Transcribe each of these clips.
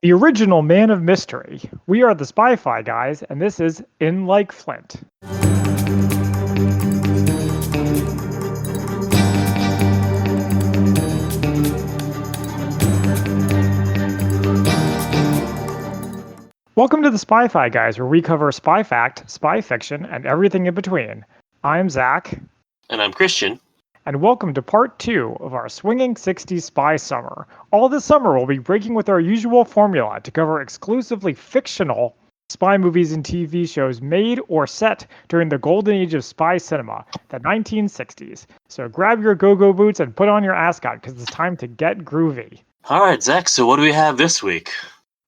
The original man of mystery. We are the Spy-Fi guys, and this is In Like Flint. Welcome to the Spy-Fi guys, where we cover spy fact, spy fiction, and everything in between. I'm Zach. And I'm Christian. And welcome to part 2 of our Swinging 60s Spy Summer. All this summer, we'll be breaking with our usual formula to cover exclusively fictional spy movies and TV shows made or set during the golden age of spy cinema, the 1960s. So grab your go-go boots and put on your ascot, because it's time to get groovy. All right, Zach, so what do we have this week?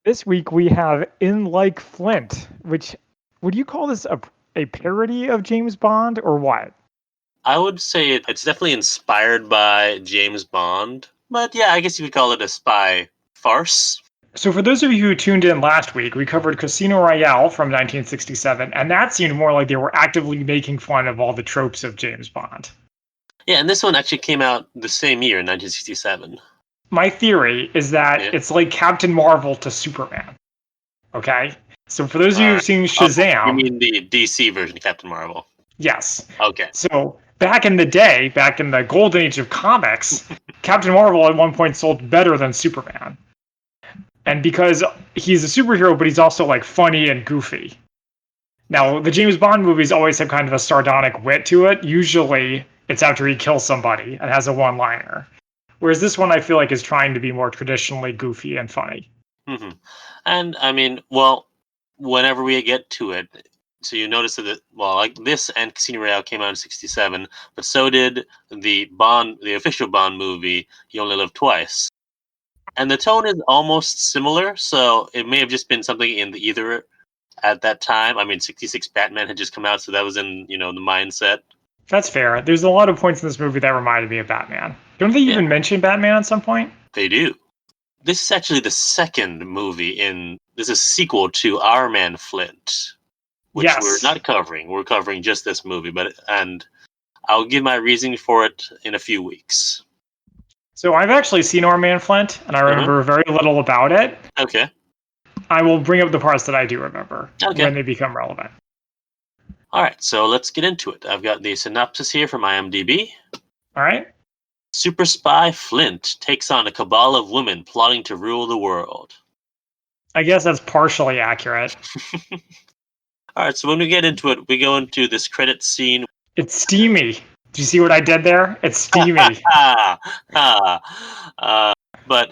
This week we have In Like Flint, which, would you call this a parody of James Bond, or what? I would say it's definitely inspired by James Bond, but yeah, I guess you could call it a spy farce. So for those of you who tuned in last week, we covered Casino Royale from 1967, and that seemed more like they were actively making fun of all the tropes of James Bond. Yeah, and this one actually came out the same year, in 1967. My theory is that it's like Captain Marvel to Superman. Okay? So for those of you who've seen Shazam... you mean the DC version of Captain Marvel? Yes. Okay. So back in the day, back in the golden age of comics, Captain Marvel at one point sold better than Superman. And because he's a superhero, but he's also like funny and goofy. Now, the James Bond movies always have kind of a sardonic wit to it. Usually it's after he kills somebody and has a one-liner. Whereas this one I feel like is trying to be more traditionally goofy and funny. Mm-hmm. And I mean, well, whenever we get to it, so you notice that, well, like this and Casino Royale came out in 67, but so did the official Bond movie, You Only Live Twice. And the tone is almost similar, so it may have just been something in the either at that time. I mean, 66 Batman had just come out, so that was in, the mindset. That's fair. There's a lot of points in this movie that reminded me of Batman. Don't they even mention Batman at some point? They do. This is actually the second movie this is a sequel to Our Man Flint, which we're not covering. We're covering just this movie, and I'll give my reasoning for it in a few weeks. So I've actually seen Our Man Flint, and I remember very little about it. Okay. I will bring up the parts that I do remember when they become relevant. All right, so let's get into it. I've got the synopsis here from IMDb. All right. Super spy Flint takes on a cabal of women plotting to rule the world. I guess that's partially accurate. All right, so when we get into it, we go into this credit scene. It's steamy. Do you see what I did there? It's steamy. But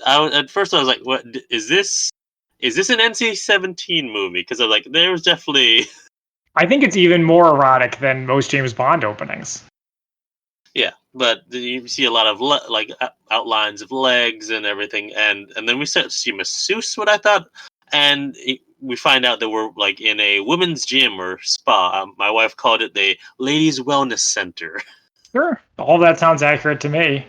at first I was like, "What is this? Is this an NC-17 movie?" Because I'm like, there's definitely. I think it's even more erotic than most James Bond openings. Yeah, but you see a lot of outlines of legs and everything, and then we start to see masseuse. What I thought, and we find out that we're like in a women's gym or spa. My wife called it the ladies' wellness center. Sure, all that sounds accurate to me.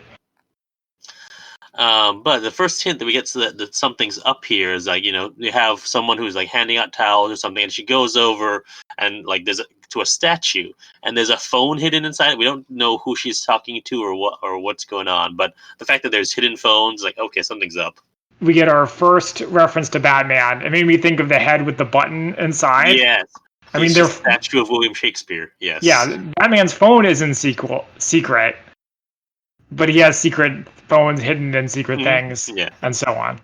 But the first hint that we get to that something's up here is like, you have someone who's like handing out towels or something, and she goes over and like to a statue, and there's a phone hidden inside. We don't know who she's talking to or what's going on, but the fact that there's hidden phones, like, okay, something's up. We get our first reference to Batman. It made me think of the head with the button inside. Yes. I mean, there's a statue of William Shakespeare. Yes. Yeah, Batman's phone isn't secret, but he has secret phones hidden in secret things, and so on.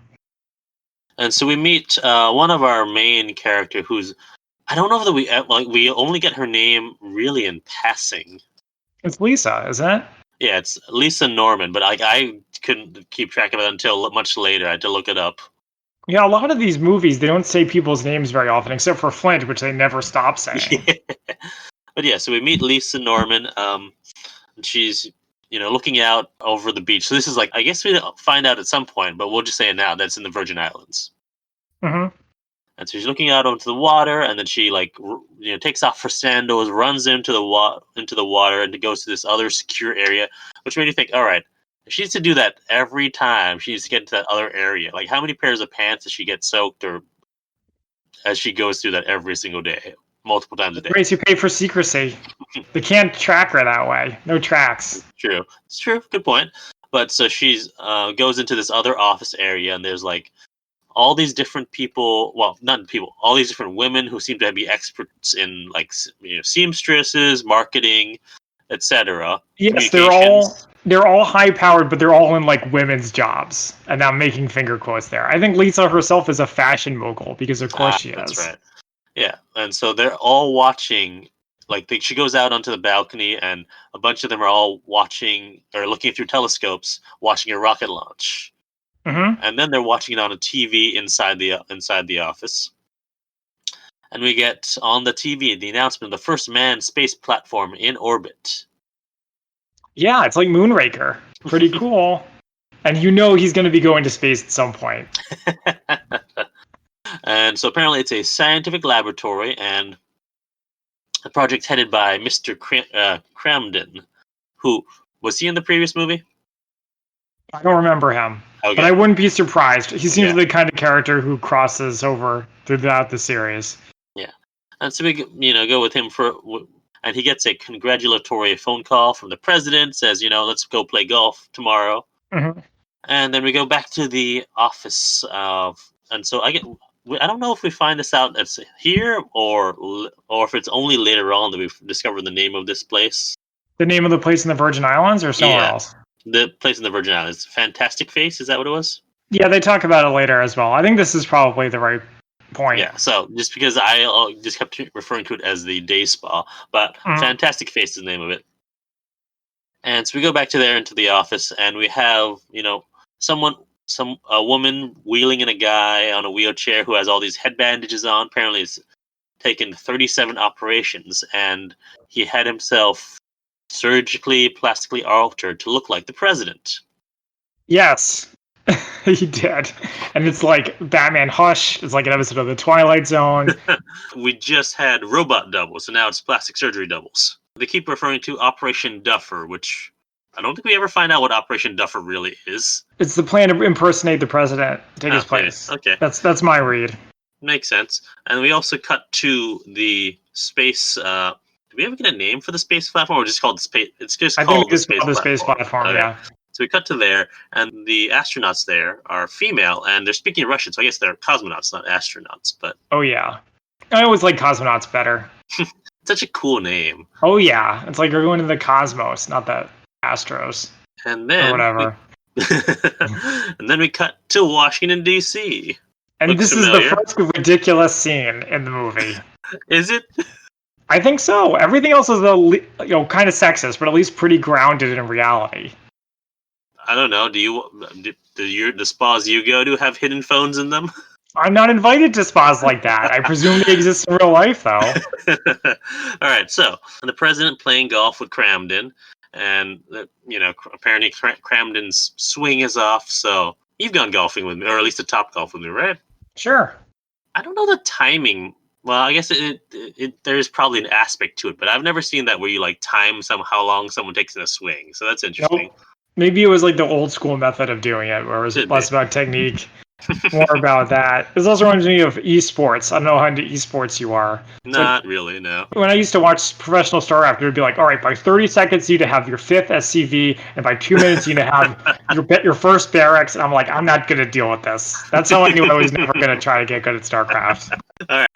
And so we meet one of our main character, who's, I don't know that we only get her name really in passing. It's Lisa, isn't it? Yeah, it's Lisa Norman, but I couldn't keep track of it until much later. I had to look it up. Yeah, a lot of these movies, they don't say people's names very often, except for Flint, which they never stop saying. But yeah, so we meet Lisa Norman. And she's, looking out over the beach. So this is like, I guess we find out at some point, but we'll just say it now. That's in the Virgin Islands. Mm-hmm. And so she's looking out onto the water, and then she takes off her sandals, runs into the water, and goes to this other secure area, which made you think, all right, if she needs to do that every time, she needs to get into that other area. Like, how many pairs of pants does she get soaked, or as she goes through that every single day, multiple times a day? Race you pay for secrecy. They can't track her that way. No tracks. It's true. Good point. But so she's goes into this other office area, and there's like all these different people, well, not people, all these different women who seem to be experts in like seamstresses, marketing, etc. Yes, they're all high powered, but they're all in like women's jobs. And I'm making finger quotes there. I think Lisa herself is a fashion mogul because of course she That's is. right. Yeah, and so they're all watching. Like she goes out onto the balcony, and a bunch of them are all watching or looking through telescopes, watching a rocket launch. Mm-hmm. And then they're watching it on a TV inside the office. And we get on the TV the announcement of the first manned space platform in orbit. Yeah, it's like Moonraker. Pretty cool. And you know he's going to be going to space at some point. And so apparently it's a scientific laboratory, and a project headed by Mr. Cramden, who was he in the previous movie? I don't remember him, Okay. but I wouldn't be surprised. He seems Yeah. the kind of character who crosses over throughout the series. Yeah, and so we go with him and he gets a congratulatory phone call from the president. Says let's go play golf tomorrow. Mm-hmm. And then we go back to the office and so I don't know if we find this out it's here or if it's only later on that we discover the name of this place. The name of the place in the Virgin Islands or somewhere else? The place in the Virgin Islands. Fantastic Face, is that what it was? Yeah, they talk about it later as well. I think this is probably the right point. Yeah, so just because I just kept referring to it as the day spa, but Fantastic Face is the name of it. And so we go back into the office, and we have a woman wheeling in a guy on a wheelchair who has all these head bandages on. Apparently, he's taken 37 operations, and he had himself surgically, plastically altered to look like the president. Yes, he did. And it's like Batman Hush. It's like an episode of The Twilight Zone. We just had robot doubles, so now it's plastic surgery doubles. They keep referring to Operation Duffer, which I don't think we ever find out what Operation Duffer really is. It's the plan to impersonate the president, take his place. Okay. That's my read. Makes sense. And we also cut to the space. Do we ever get a name for the space platform, or just called the space? It's just called the space platform. Okay. Yeah. So we cut to there, and the astronauts there are female, and they're speaking Russian. So I guess they're cosmonauts, not astronauts. But oh yeah, I always like cosmonauts better. Such a cool name. Oh yeah, it's like you're going to the cosmos, not the Astros. And then or whatever. And then we cut to Washington D.C. And Looks this familiar. Is the first ridiculous scene in the movie. Is it? I think so. Everything else is kind of sexist, but at least pretty grounded in reality. I don't know. Do the spas you go to have hidden phones in them? I'm not invited to spas like that. I presume they exist in real life, though. All right. So the president playing golf with Cramden, and apparently Cramden's swing is off. So you've gone golfing with me, or at least a top golf with me, right? Sure. I don't know the timing. Well, I guess there's probably an aspect to it, but I've never seen that where you like time how long someone takes in a swing. So that's interesting. Nope. Maybe it was like the old school method of doing it, where it was less about technique, more about that. This also reminds me of esports. I don't know how into esports you are. Not really, no. When I used to watch Professional StarCraft, it would be like, all right, by 30 seconds, you need to have your 5th SCV, and by 2 minutes, you need to have your first barracks. And I'm like, I'm not going to deal with this. That's how I knew I was never going to try to get good at StarCraft. All right,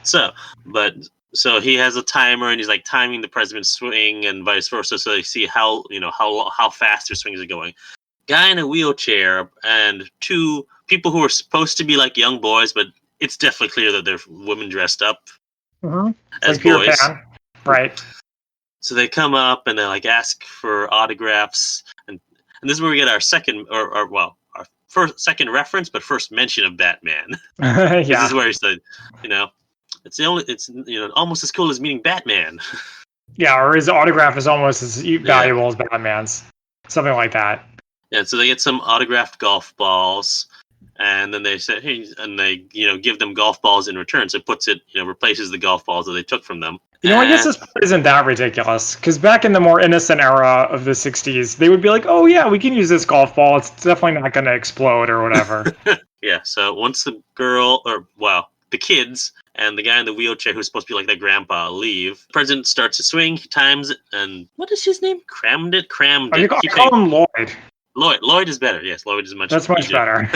so he has a timer, and he's like timing the president's swing and vice versa, so they see how fast their swings are going. Guy in a wheelchair and 2 people who are supposed to be like young boys, but it's definitely clear that they're women dressed up as like boys. Pan. Right. So they come up and they like ask for autographs, and this is where we get our second our second reference, but first mention of Batman. Yeah. This is where he said, it's almost as cool as meeting Batman. Yeah, or his autograph is almost as valuable as Batman's. Something like that. Yeah, so they get some autographed golf balls, and then they say, hey, and they give them golf balls in return. So it puts it, replaces the golf balls that they took from them. I guess this part isn't that ridiculous, because back in the more innocent era of the 60s, they would be like, oh yeah, we can use this golf ball. It's definitely not going to explode or whatever. Yeah, so once the kids and the guy in the wheelchair who's supposed to be like their grandpa leave, the president starts to swing, he times it, and what is his name? Cramden? Oh, you call him Lloyd. Lloyd is better. Yes, Lloyd is much That's much better.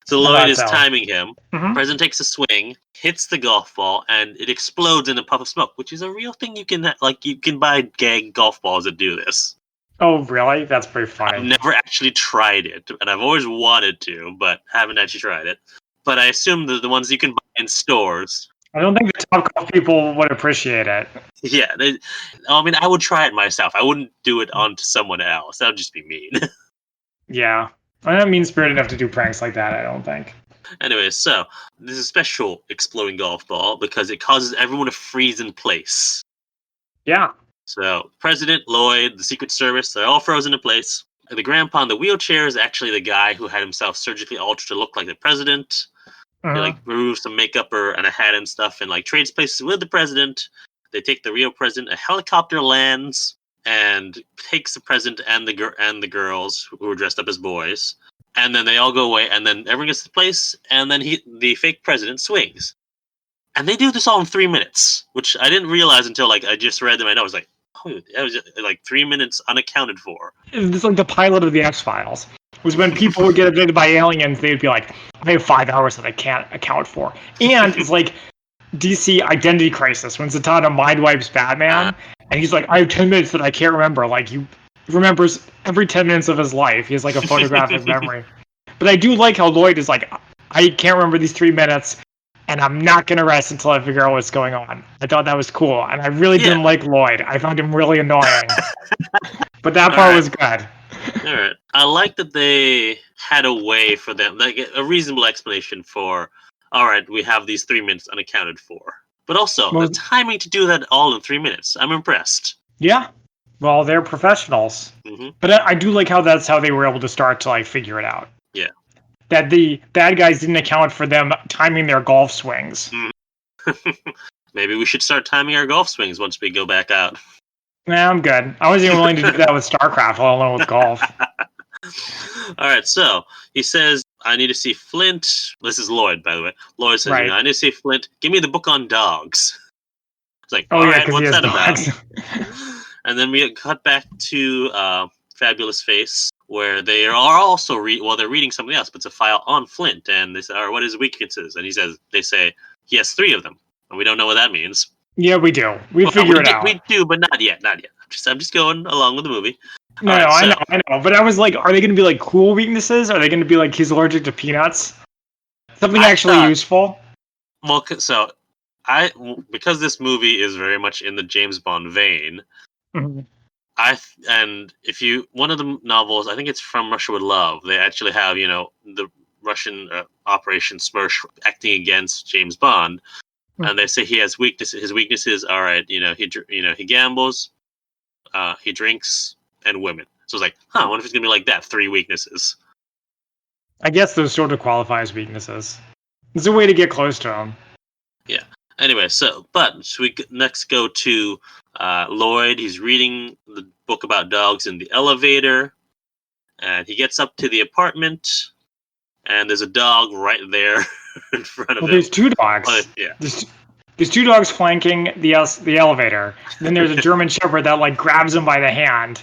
So Lloyd is timing him. Mm-hmm. President takes a swing, hits the golf ball, and it explodes in a puff of smoke, which is a real thing. You can buy gag golf balls that do this. Oh, really? That's pretty funny. I've never actually tried it, and I've always wanted to, but haven't actually tried it. But I assume the ones you can buy in stores. I don't think the Top Golf people would appreciate it. Yeah, I would try it myself. I wouldn't do it onto someone else. That would just be mean. Yeah. I'm not mean-spirited enough to do pranks like that, I don't think. Anyway, so this is a special exploding golf ball because it causes everyone to freeze in place. Yeah. So, President, Lloyd, the Secret Service, they're all frozen in place. And the grandpa in the wheelchair is actually the guy who had himself surgically altered to look like the president. Uh-huh. He removes some makeup and a hat and stuff and trades places with the president. They take the real president. A helicopter lands and takes the president and the girls who are dressed up as boys. And then they all go away, and then everyone gets to the place, and then the fake president swings. And they do this all in 3 minutes, which I didn't realize until I just read them. I know I was like, oh, that was 3 minutes unaccounted for. It's like the pilot of the X-Files. Was when people would get abducted by aliens, they'd be like, I have 5 hours that I can't account for. And it's like DC Identity Crisis when Zatanna mind wipes Batman, and he's like, I have 10 minutes that I can't remember. He remembers every 10 minutes of his life. He has a photographic memory. But I do like how Lloyd is like, I can't remember these 3 minutes, and I'm not going to rest until I figure out what's going on. I thought that was cool, and I really didn't like Lloyd. I found him really annoying. But that part was good. All right. I like that they had a way for them, a reasonable explanation for, all right, we have these 3 minutes unaccounted for. But also, the timing to do that all in 3 minutes. I'm impressed. Yeah. Well, they're professionals. Mm-hmm. But I do like how that's how they were able to start to figure it out. Yeah. That the bad guys didn't account for them timing their golf swings. Maybe we should start timing our golf swings once we go back out. Nah, I'm good. I wasn't even willing to do that with StarCraft, let alone with golf. All right, so he says, I need to see Flint. This is Lloyd, by the way. Lloyd says, I need to see Flint. Give me the book on dogs. It's like, all right, what's that about? And then we cut back to Fabulous Face, where they are also they're reading something else, but it's a file on Flint, and they say, all right, what his weaknesses? And they say he has 3 of them, and we don't know what that means. Yeah, we do. We figure it out. We do, but not yet. I'm just going along with the movie. I know. But I was like, are they going to be cool weaknesses? Are they going to be he's allergic to peanuts? Something useful? Well, so because this movie is very much in the James Bond vein, mm-hmm. One of the novels, I think it's From Russia with Love, they actually have, the Russian Operation Smersh acting against James Bond. And they say he has weaknesses. His weaknesses are, right, he gambles, he drinks, and women. So it's I wonder if it's gonna be like that. 3 weaknesses. I guess those sort of qualify as weaknesses. It's a way to get close to him. Yeah. Anyway, so we next go to Lloyd. He's reading the book about dogs in the elevator, and he gets up to the apartment, and there's a dog right there in front of him. There's 2 dogs. Yeah. There's 2 dogs flanking the elevator. Then there's a German Shepherd that grabs him by the hand.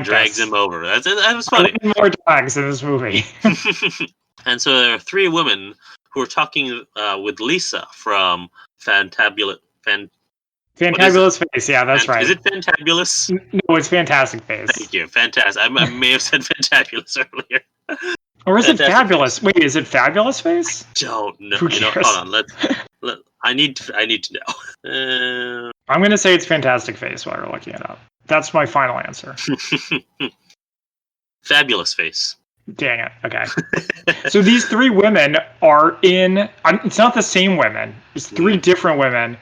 Drags him over. That was funny. I need more dogs in this movie. And so there are 3 women who are talking with Lisa from Fantabulous Face. Yeah, that's right. Is it Fantabulous? No, it's Fantastic Face. Thank you. Fantastic. I may have said Fantabulous earlier. Or is it Fabulous? Wait, is it Fabulous Face? I don't know. Who cares? Hold on. I need to know. I'm going to say it's Fantastic Face while we're looking it up. That's my final answer. Fabulous Face. Dang it. Okay. So these 3 women are in... It's not the same women. It's 3 different women.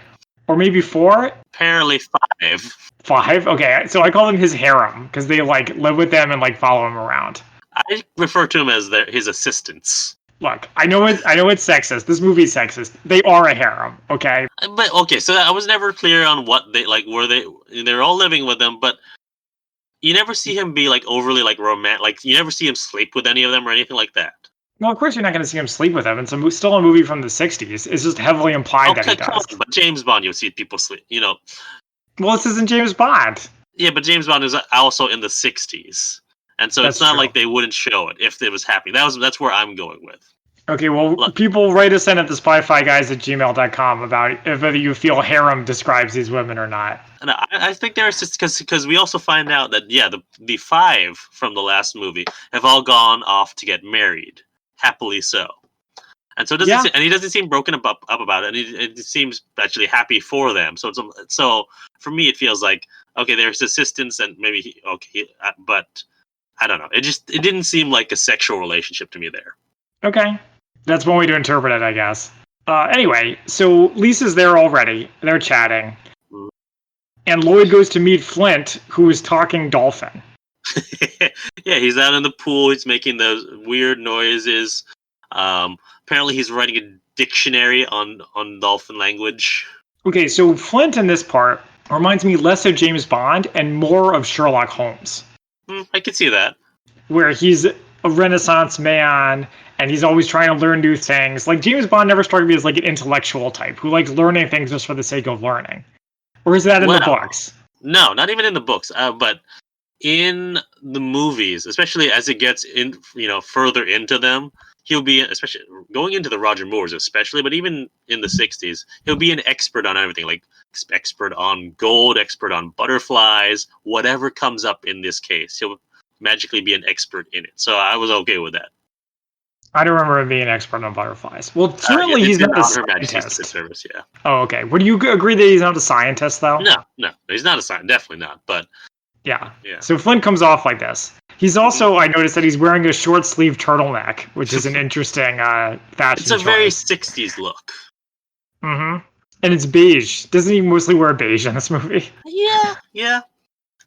Or maybe 4? Apparently 5. 5? Okay. So I call them his harem, because they live with them and follow him around. I refer to him as his assistants. Look, I know it's sexist. This movie's sexist. They are a harem, okay? But okay, so I was never clear on what they were they're all living with them, but you never see him be overly romantic. You never see him sleep with any of them or anything like that. Well, of course you're not going to see him sleep with them. It's still a movie from the 60s. It's just heavily implied that he does. But James Bond, you'll see people sleep, Well, this isn't James Bond. Yeah, but James Bond is also in the 60s. And so That's it's not true. like they wouldn't show it if it was happening. That's where I'm going with. Okay, well, Look. people write us in at the spyfiguys@gmail.com about if whether you feel harem describes these women or not. And I think there's just because we also find out that the 5 from the last movie have all gone off to get married, happily so. And so and he doesn't seem broken up about it, and it seems actually happy for them. So for me, it feels like okay, there's assistance, and maybe but I don't know. It didn't seem like a sexual relationship to me there. Okay, that's one way to interpret it, I guess. Anyway, so Lisa's there already. They're chatting, and Lloyd goes to meet Flint, who is talking dolphin. Yeah, he's out in the pool. He's making those weird noises. Apparently, he's writing a dictionary on dolphin language. Okay, so Flint in this part reminds me less of James Bond and more of Sherlock Holmes. I could see that. Where he's a Renaissance man and he's always trying to learn new things. Like James Bond never struck me as like an intellectual type who likes learning things just for the sake of learning. Or is that in the books? No, not even in the books. But in the movies, especially as it gets in, further into them, he'll be, especially going into the Roger Moores, especially, but even in the 60s, he'll be an expert on everything, like expert on gold, expert on butterflies, whatever comes up in this case. He'll magically be an expert in it. So I was okay with that. I don't remember him being an expert on butterflies. Well, certainly he's not a scientist. Service, yeah. Oh, okay. Would you agree that he's not a scientist, though? No, he's not a scientist. Definitely not. But yeah. So Flint comes off like this. He's also, I noticed that he's wearing a short sleeve turtleneck, which is an interesting fashion It's a very 60s look. Mm-hmm. And it's beige. Doesn't he mostly wear beige in this movie? Yeah.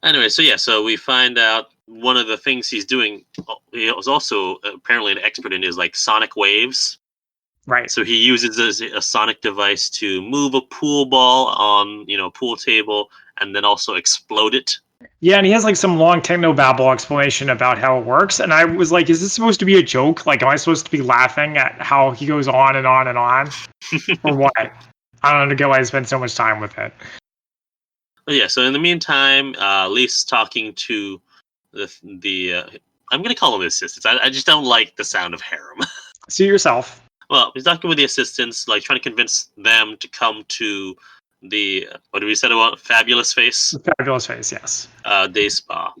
Anyway, so we find out one of the things he's doing, he was also apparently an expert in, is like sonic waves. Right. So he uses a sonic device to move a pool ball on, pool table and then also explode it. Yeah, and he has like some long technobabble explanation about how it works. And I was like, is this supposed to be a joke? Like, am I supposed to be laughing at how he goes on and on and on? Or what? I don't know why I spent so much time with it. But yeah, so in the meantime, Lisa's talking to the I'm going to call them the assistants. I just don't like the sound of harem. See yourself. Well, he's talking with the assistants, like trying to convince them to come to the, what did we say about Fabulous Face? Fabulous Face, yes. Day spa,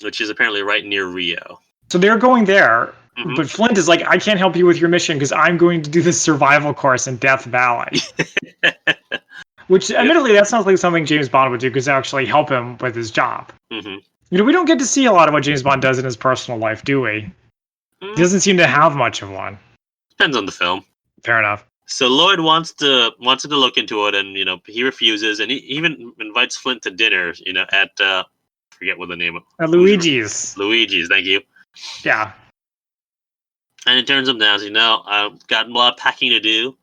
which is apparently right near Rio. So they're going there, but Flint is like, I can't help you with your mission because I'm going to do this survival course in Death Valley. Which, admittedly, that sounds like something James Bond would do because it actually help him with his job. We don't get to see a lot of what James Bond does in his personal life, do we? He doesn't seem to have much of one. Depends on the film. Fair enough. So Lloyd wants to look into it, and he refuses, and he even invites Flint to dinner. At forget what the name of Luigi's. Luigi's, thank you. Yeah. And it turns him down. I've got a lot of packing to do,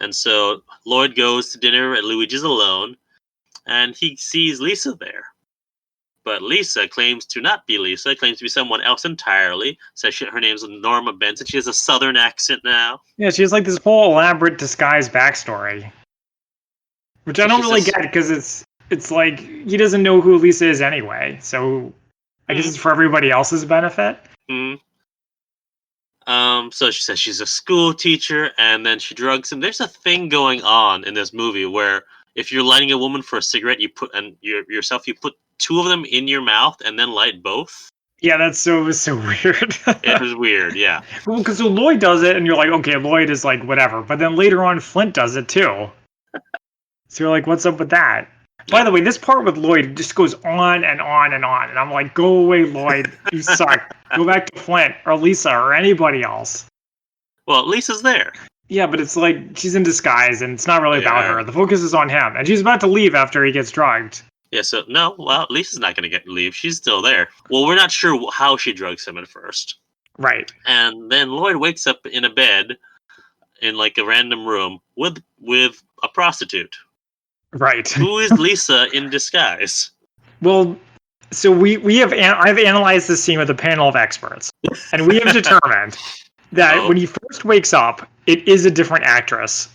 and so Lloyd goes to dinner at Luigi's alone, and he sees Lisa there. But Lisa claims to not be Lisa, claims to be someone else entirely. Says her name's Norma Benson. She has a southern accent now. Yeah, she has like this whole elaborate disguise backstory. Which I don't really get because it's like he doesn't know who Lisa is anyway. So I guess it's for everybody else's benefit. So she says she's a school teacher, and then she drugs him. There's a thing going on in this movie where if you're lighting a woman for a cigarette, you put you put 2 of them in your mouth and then light both. Yeah, that's so weird. It was weird, yeah. Well, because so Lloyd does it, and you're like, okay, Lloyd is like whatever. But then later on, Flint does it too. So you're like, what's up with that? By the way, this part with Lloyd just goes on and on and on, and I'm like, go away, Lloyd. You suck. Go back to Flint or Lisa or anybody else. Well, Lisa's there. Yeah, but it's like she's in disguise, and it's not really about her. The focus is on him, and she's about to leave after he gets drugged. Yeah, so no, well, Lisa's not going to leave. She's still there. Well, we're not sure how she drugs him at first. Right. And then Lloyd wakes up in a bed in like a random room with a prostitute. Right. Who is Lisa in disguise? Well, so I've analyzed this scene with a panel of experts, and we have determined that when he first wakes up, it is a different actress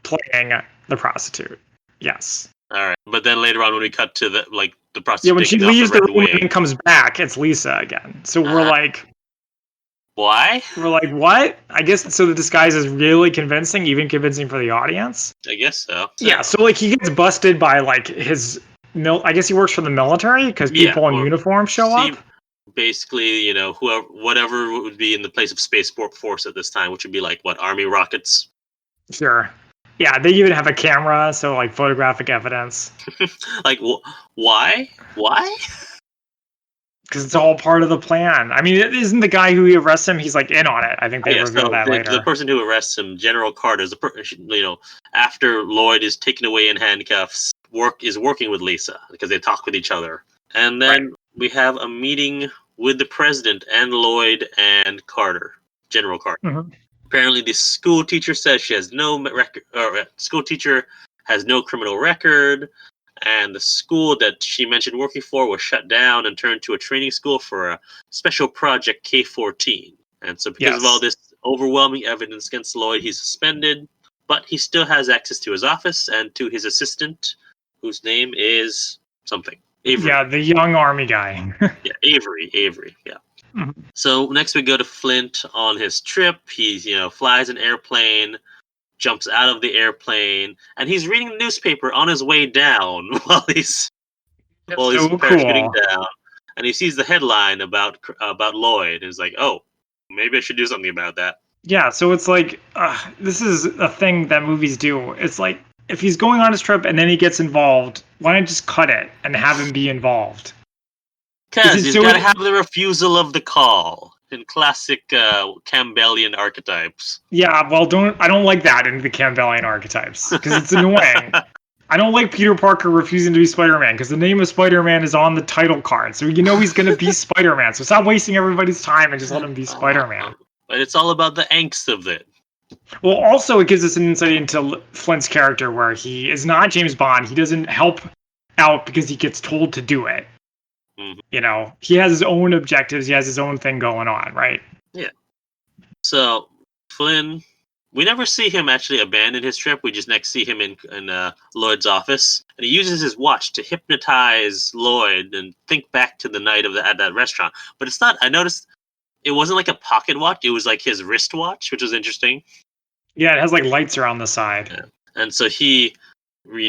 playing the prostitute. Yes. All right, but then later on, when we cut to the the prostitute. Yeah, when she taking off leaves the red room and wig. then comes back, it's Lisa again. So Why? we're like, what? I guess so. The disguise is really convincing, even convincing for the audience. I guess so. Yeah. So like he gets busted by like his I guess he works for the military because people in or uniform show up. Basically, whatever would be in the place of Space Force at this time, which would be like what, Army rockets. Sure. Yeah, they even have a camera, so like photographic evidence. Like, why? Why? Because it's all part of the plan. I mean, isn't the guy who arrests him? He's like in on it. I think they reveal that later. The person who arrests him, General Carter, after Lloyd is taken away in handcuffs, is working with Lisa because they talk with each other, and then we have a meeting with the president and Lloyd and Carter, General Carter. Mm-hmm. Apparently, the school teacher says she has no record. School teacher has no criminal record. And the school that she mentioned working for was shut down and turned to a training school for a special project K-14. And so because of all this overwhelming evidence against Lloyd, he's suspended, but he still has access to his office and to his assistant, whose name is something. Avery. Yeah, the young army guy. Yeah, Avery, yeah. Mm-hmm. So next we go to Flint on his trip. He, flies an airplane, jumps out of the airplane, and he's reading the newspaper on his way down while he's parachuting down, and he sees the headline about Lloyd, and he's like, "Oh, maybe I should do something about that." Yeah, so it's like this is a thing that movies do. It's like if he's going on his trip and then he gets involved, why not just cut it and have him be involved? Because he's got to have the refusal of the call. In classic Campbellian archetypes. Yeah, well, I don't like that in the Campbellian archetypes because it's annoying. I don't like Peter Parker refusing to be Spider-Man because the name of Spider-Man is on the title card, so he's going to be Spider-Man. So stop wasting everybody's time and just let him be Spider-Man. But it's all about the angst of it. Well, also it gives us an insight into Flint's character where he is not James Bond. He doesn't help out because he gets told to do it. Mm-hmm. He has his own objectives. He has his own thing going on, right? Yeah. So Flynn, we never see him actually abandon his trip. We just next see him in Lloyd's office, and he uses his watch to hypnotize Lloyd and think back to the night at that restaurant. But it's not. I noticed it wasn't like a pocket watch. It was like his wristwatch, which was interesting. Yeah, it has like lights around the side. Yeah. And so he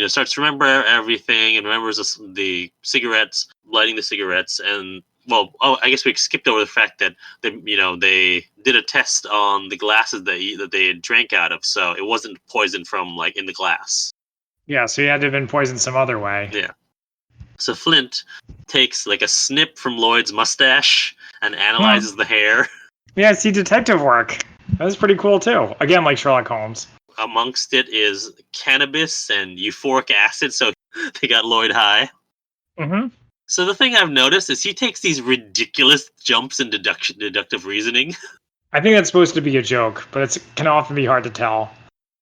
starts to remember everything and remembers the cigarettes, lighting the cigarettes, and I guess we skipped over the fact that they did a test on the glasses that they had drank out of, so it wasn't poison from like in the glass. Yeah, so he had to have been poisoned some other way. Yeah. So Flint takes like a snip from Lloyd's mustache and analyzes the hair. Yeah, see detective work. That's pretty cool too. Again, like Sherlock Holmes. Amongst it is cannabis and euphoric acid, so they got Lloyd high. Mm-hmm. So the thing I've noticed is he takes these ridiculous jumps in deductive reasoning. I think that's supposed to be a joke, but it can often be hard to tell.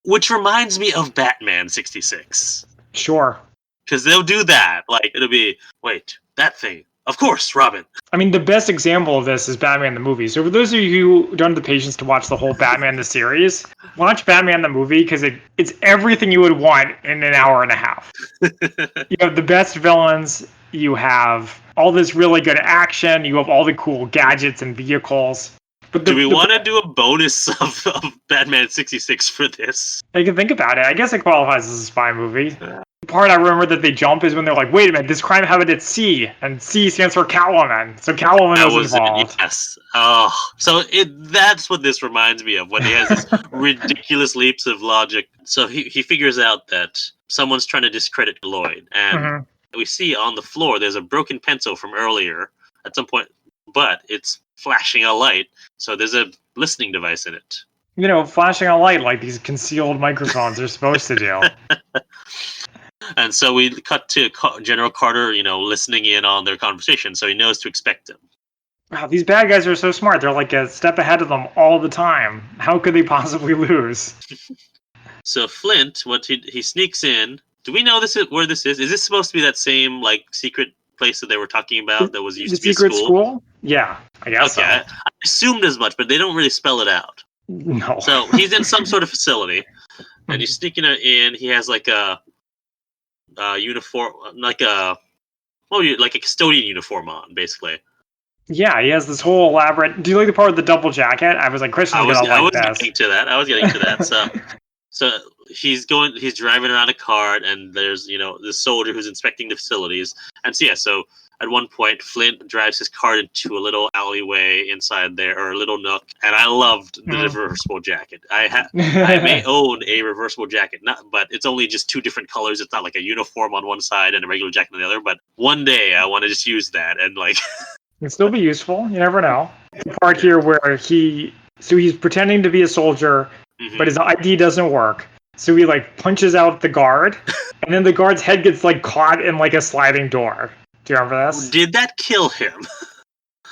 Which reminds me of Batman 66. Sure. Because they'll do that. Like, it'll be, wait, that thing. Of course, Robin. I mean, the best example of this is Batman the movie. So for those of you who don't have the patience to watch the whole Batman the series, watch Batman the movie because it's everything you would want in an hour and a half. You have the best villains. You have all this really good action. You have all the cool gadgets and vehicles. But do we want to do a bonus of Batman 66 for this? You can think about it. I guess it qualifies as a spy movie. The part I remember that they jump is when they're like, wait a minute, this crime happened at C, and C stands for Catwoman. So Catwoman was involved. Yes. Oh, so that's what this reminds me of, when he has this ridiculous leaps of logic. So he figures out that someone's trying to discredit Lloyd, and we see on the floor there's a broken pencil from earlier at some point, but it's flashing a light, so there's a listening device in it. Flashing a light like these concealed microphones are supposed to do. And so we cut to General Carter, listening in on their conversation, so he knows to expect them. Wow, these bad guys are so smart. They're like a step ahead of them all the time. How could they possibly lose? So Flint, he sneaks in. Do we know where this is? Is this supposed to be that same secret place that they were talking about that was used to be a school? The secret school? Yeah, I guess so. I assumed as much, but they don't really spell it out. No. So he's in some sort of facility, and he's sneaking in. He has like a uniform, like a like a custodian uniform on, basically. Yeah, he has this whole elaborate. Do you like the part with the double jacket? I was like, Christian's I was gonna like this. getting to that. So he's driving around a cart, and there's this soldier who's inspecting the facilities, and so at one point Flint drives his cart into a little alleyway inside there, or a little nook, and I loved the reversible jacket. I may own a reversible jacket, but it's only just two different colors. It's not like a uniform on one side and a regular jacket on the other. But one day I want to just use that and like. It can still be useful. You never know. The part here where he's pretending to be a soldier, but his ID doesn't work. So he like punches out the guard, and then the guard's head gets like caught in like a sliding door. Do you remember this? Did that kill him?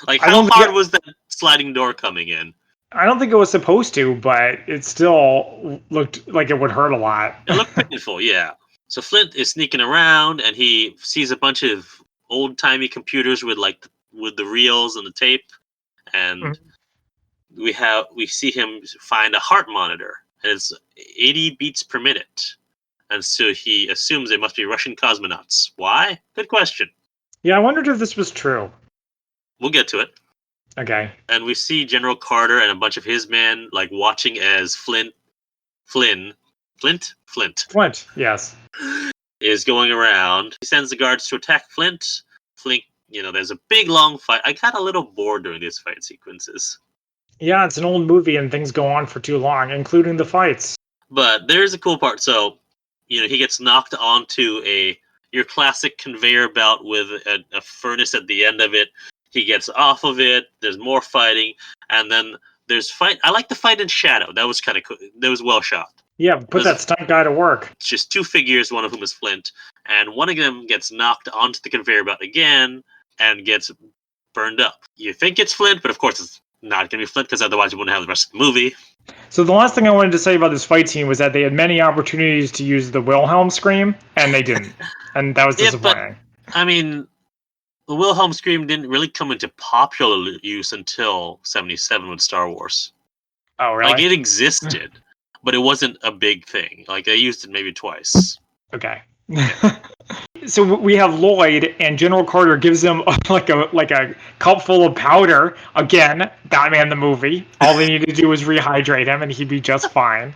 Like, how hard was that sliding door coming in? I don't think it was supposed to, but it still looked like it would hurt a lot. It looked painful, yeah. So Flint is sneaking around, and he sees a bunch of old-timey computers with the reels and the tape, and we see him find a heart monitor, and it's 80 beats per minute, and so he assumes they must be Russian cosmonauts. Why? Good question. Yeah, I wondered if this was true. We'll get to it. Okay. And we see General Carter and a bunch of his men like watching as Flint, yes, is going around. He sends the guards to attack Flint. Flint, there's a big long fight. I got a little bored during these fight sequences. Yeah, it's an old movie and things go on for too long, including the fights. But there's a cool part. So, he gets knocked onto your classic conveyor belt with a furnace at the end of it. He gets off of it. There's more fighting, and then there's fight. I like the fight in shadow. That was kind of cool. That was well shot. Yeah, put that stunt guy to work. It's just two figures, one of whom is Flint, and one of them gets knocked onto the conveyor belt again and gets burned up. You think it's Flint, but of course it's not going to be Flint, because otherwise you wouldn't have the rest of the movie. So the last thing I wanted to say about this fight scene was that they had many opportunities to use the Wilhelm scream, and they didn't. And that was disappointing. But, I mean, the Wilhelm scream didn't really come into popular use until 1977 with Star Wars. Oh, really? Like, it existed, but it wasn't a big thing. Like, they used it maybe twice. Okay. So we have Lloyd, and General Carter gives him like a cup full of powder. Again, Batman the movie. All they need to do is rehydrate him, and he'd be just fine.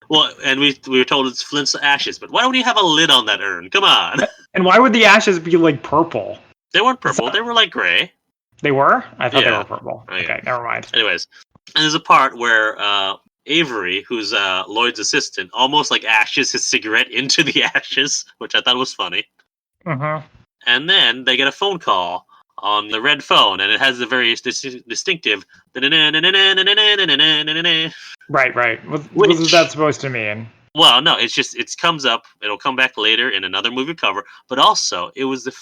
Well, and we were told it's Flint's ashes, but why don't you have a lid on that urn? Come on. And why would the ashes be like purple? They weren't purple. They were like gray. They were? I thought they were purple. Okay, never mind. Anyways, and there's a part where Avery, who's Lloyd's assistant, almost like ashes his cigarette into the ashes, which I thought was funny. And then they get a phone call on the red phone, and it has the very distinctive. Right. What is that supposed to mean? Well, no, it comes up. It'll come back later in another movie cover, but also it was the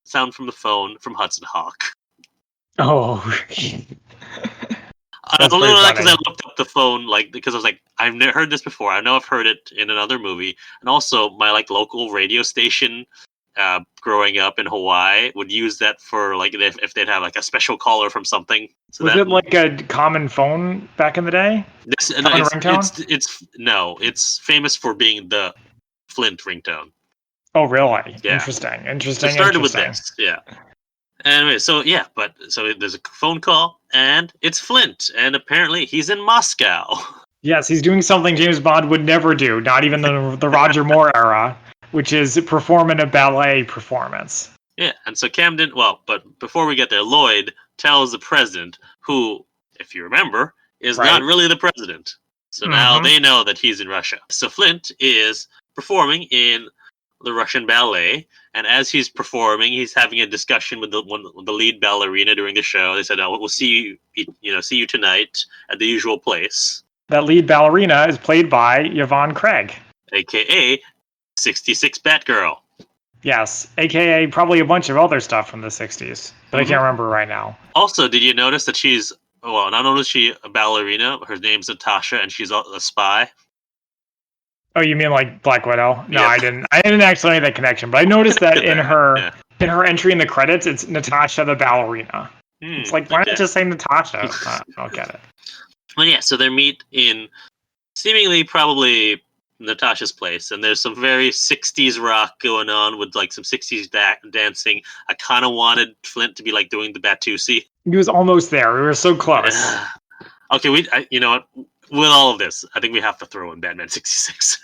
sound from the phone from Hudson Hawk. Oh. I was a little because I looked up the phone, because I was like, I've never heard this before. I know I've heard it in another movie, and also my local radio station, growing up in Hawaii, would use that for if they'd have a special caller from something. So was it like a common phone back in the day? It's famous for being the Flint ringtone. Oh, really? Yeah. Interesting. It started with this, yeah. Anyway, so there's a phone call, and it's Flint, and apparently he's in Moscow. Yes, he's doing something James Bond would never do, not even the Roger Moore era, which is perform in a ballet performance. Yeah, and so but before we get there, Lloyd tells the president, who, if you remember, is not really the president. So now they know that he's in Russia. So Flint is performing in the Russian ballet, and as he's performing, he's having a discussion with the lead ballerina during the show. They said, "We'll see you tonight at the usual place." That lead ballerina is played by Yvonne Craig, aka 66 Batgirl. Yes, aka probably a bunch of other stuff from the 60s, but I can't remember right now. Also, did you notice that not only is she a ballerina, her name's Natasha, and she's a spy? Oh, you mean like Black Widow? No, yeah. I didn't actually make that connection, but I noticed that in her entry in the credits, it's Natasha the ballerina. It's like, why not just say Natasha? I don't get it. Well, yeah, so they meet in seemingly probably Natasha's place, and there's some very 60s rock going on with like some 60s dancing. I kind of wanted Flint to be like doing the Batusi. He was almost there. We were so close. Okay, you know what? With all of this, I think we have to throw in Batman 66.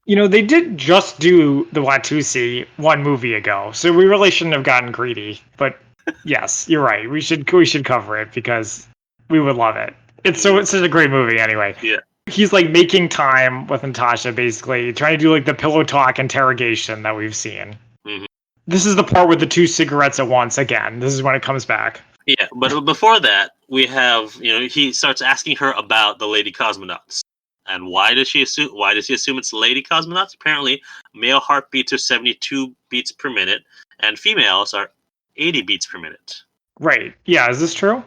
You know, they did just do the Watusi one movie ago, so we really shouldn't have gotten greedy. But yes, you're right. We should cover it because we would love it. It's such a great movie anyway. Yeah. He's like making time with Natasha, basically trying to do like the pillow talk interrogation that we've seen. Mm-hmm. This is the part with the 2 cigarettes at once again. This is when it comes back. Yeah, but before that, we have, he starts asking her about the lady cosmonauts. And why does he assume it's lady cosmonauts? Apparently, male heartbeats are 72 beats per minute, and females are 80 beats per minute. Right. Yeah, is this true?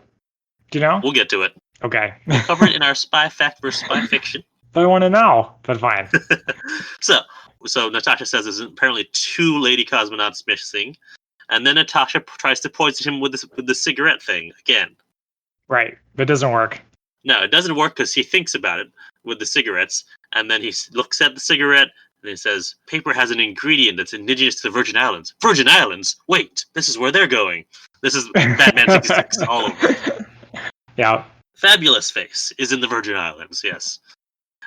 Do you know? We'll get to it. Okay. We'll cover it in our spy fact versus spy fiction. I want to know, but fine. So Natasha says there's apparently 2 lady cosmonauts missing, and then Natasha tries to poison him with the cigarette thing again. Right. That doesn't work. No, it doesn't work because he thinks about it with the cigarettes, and then he looks at the cigarette and he says, "Paper has an ingredient that's indigenous to the Virgin Islands." Virgin Islands? Wait, this is where they're going. This is Batman 66 all over. Yeah. Fabulous Face is in the Virgin Islands, yes.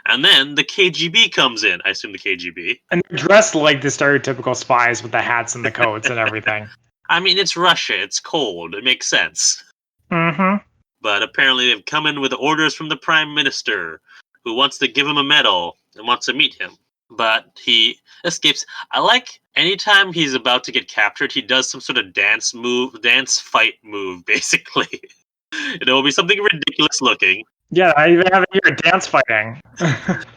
And then the KGB comes in. I assume the KGB. And they're dressed like the stereotypical spies with the hats and the coats and everything. I mean, it's Russia. It's cold. It makes sense. Mm-hmm. But apparently they've come in with orders from the Prime Minister, who wants to give him a medal and wants to meet him. But he escapes. I like anytime he's about to get captured, he does some sort of dance fight move, basically. It will be something ridiculous looking. Yeah, I even have it here, dance fighting.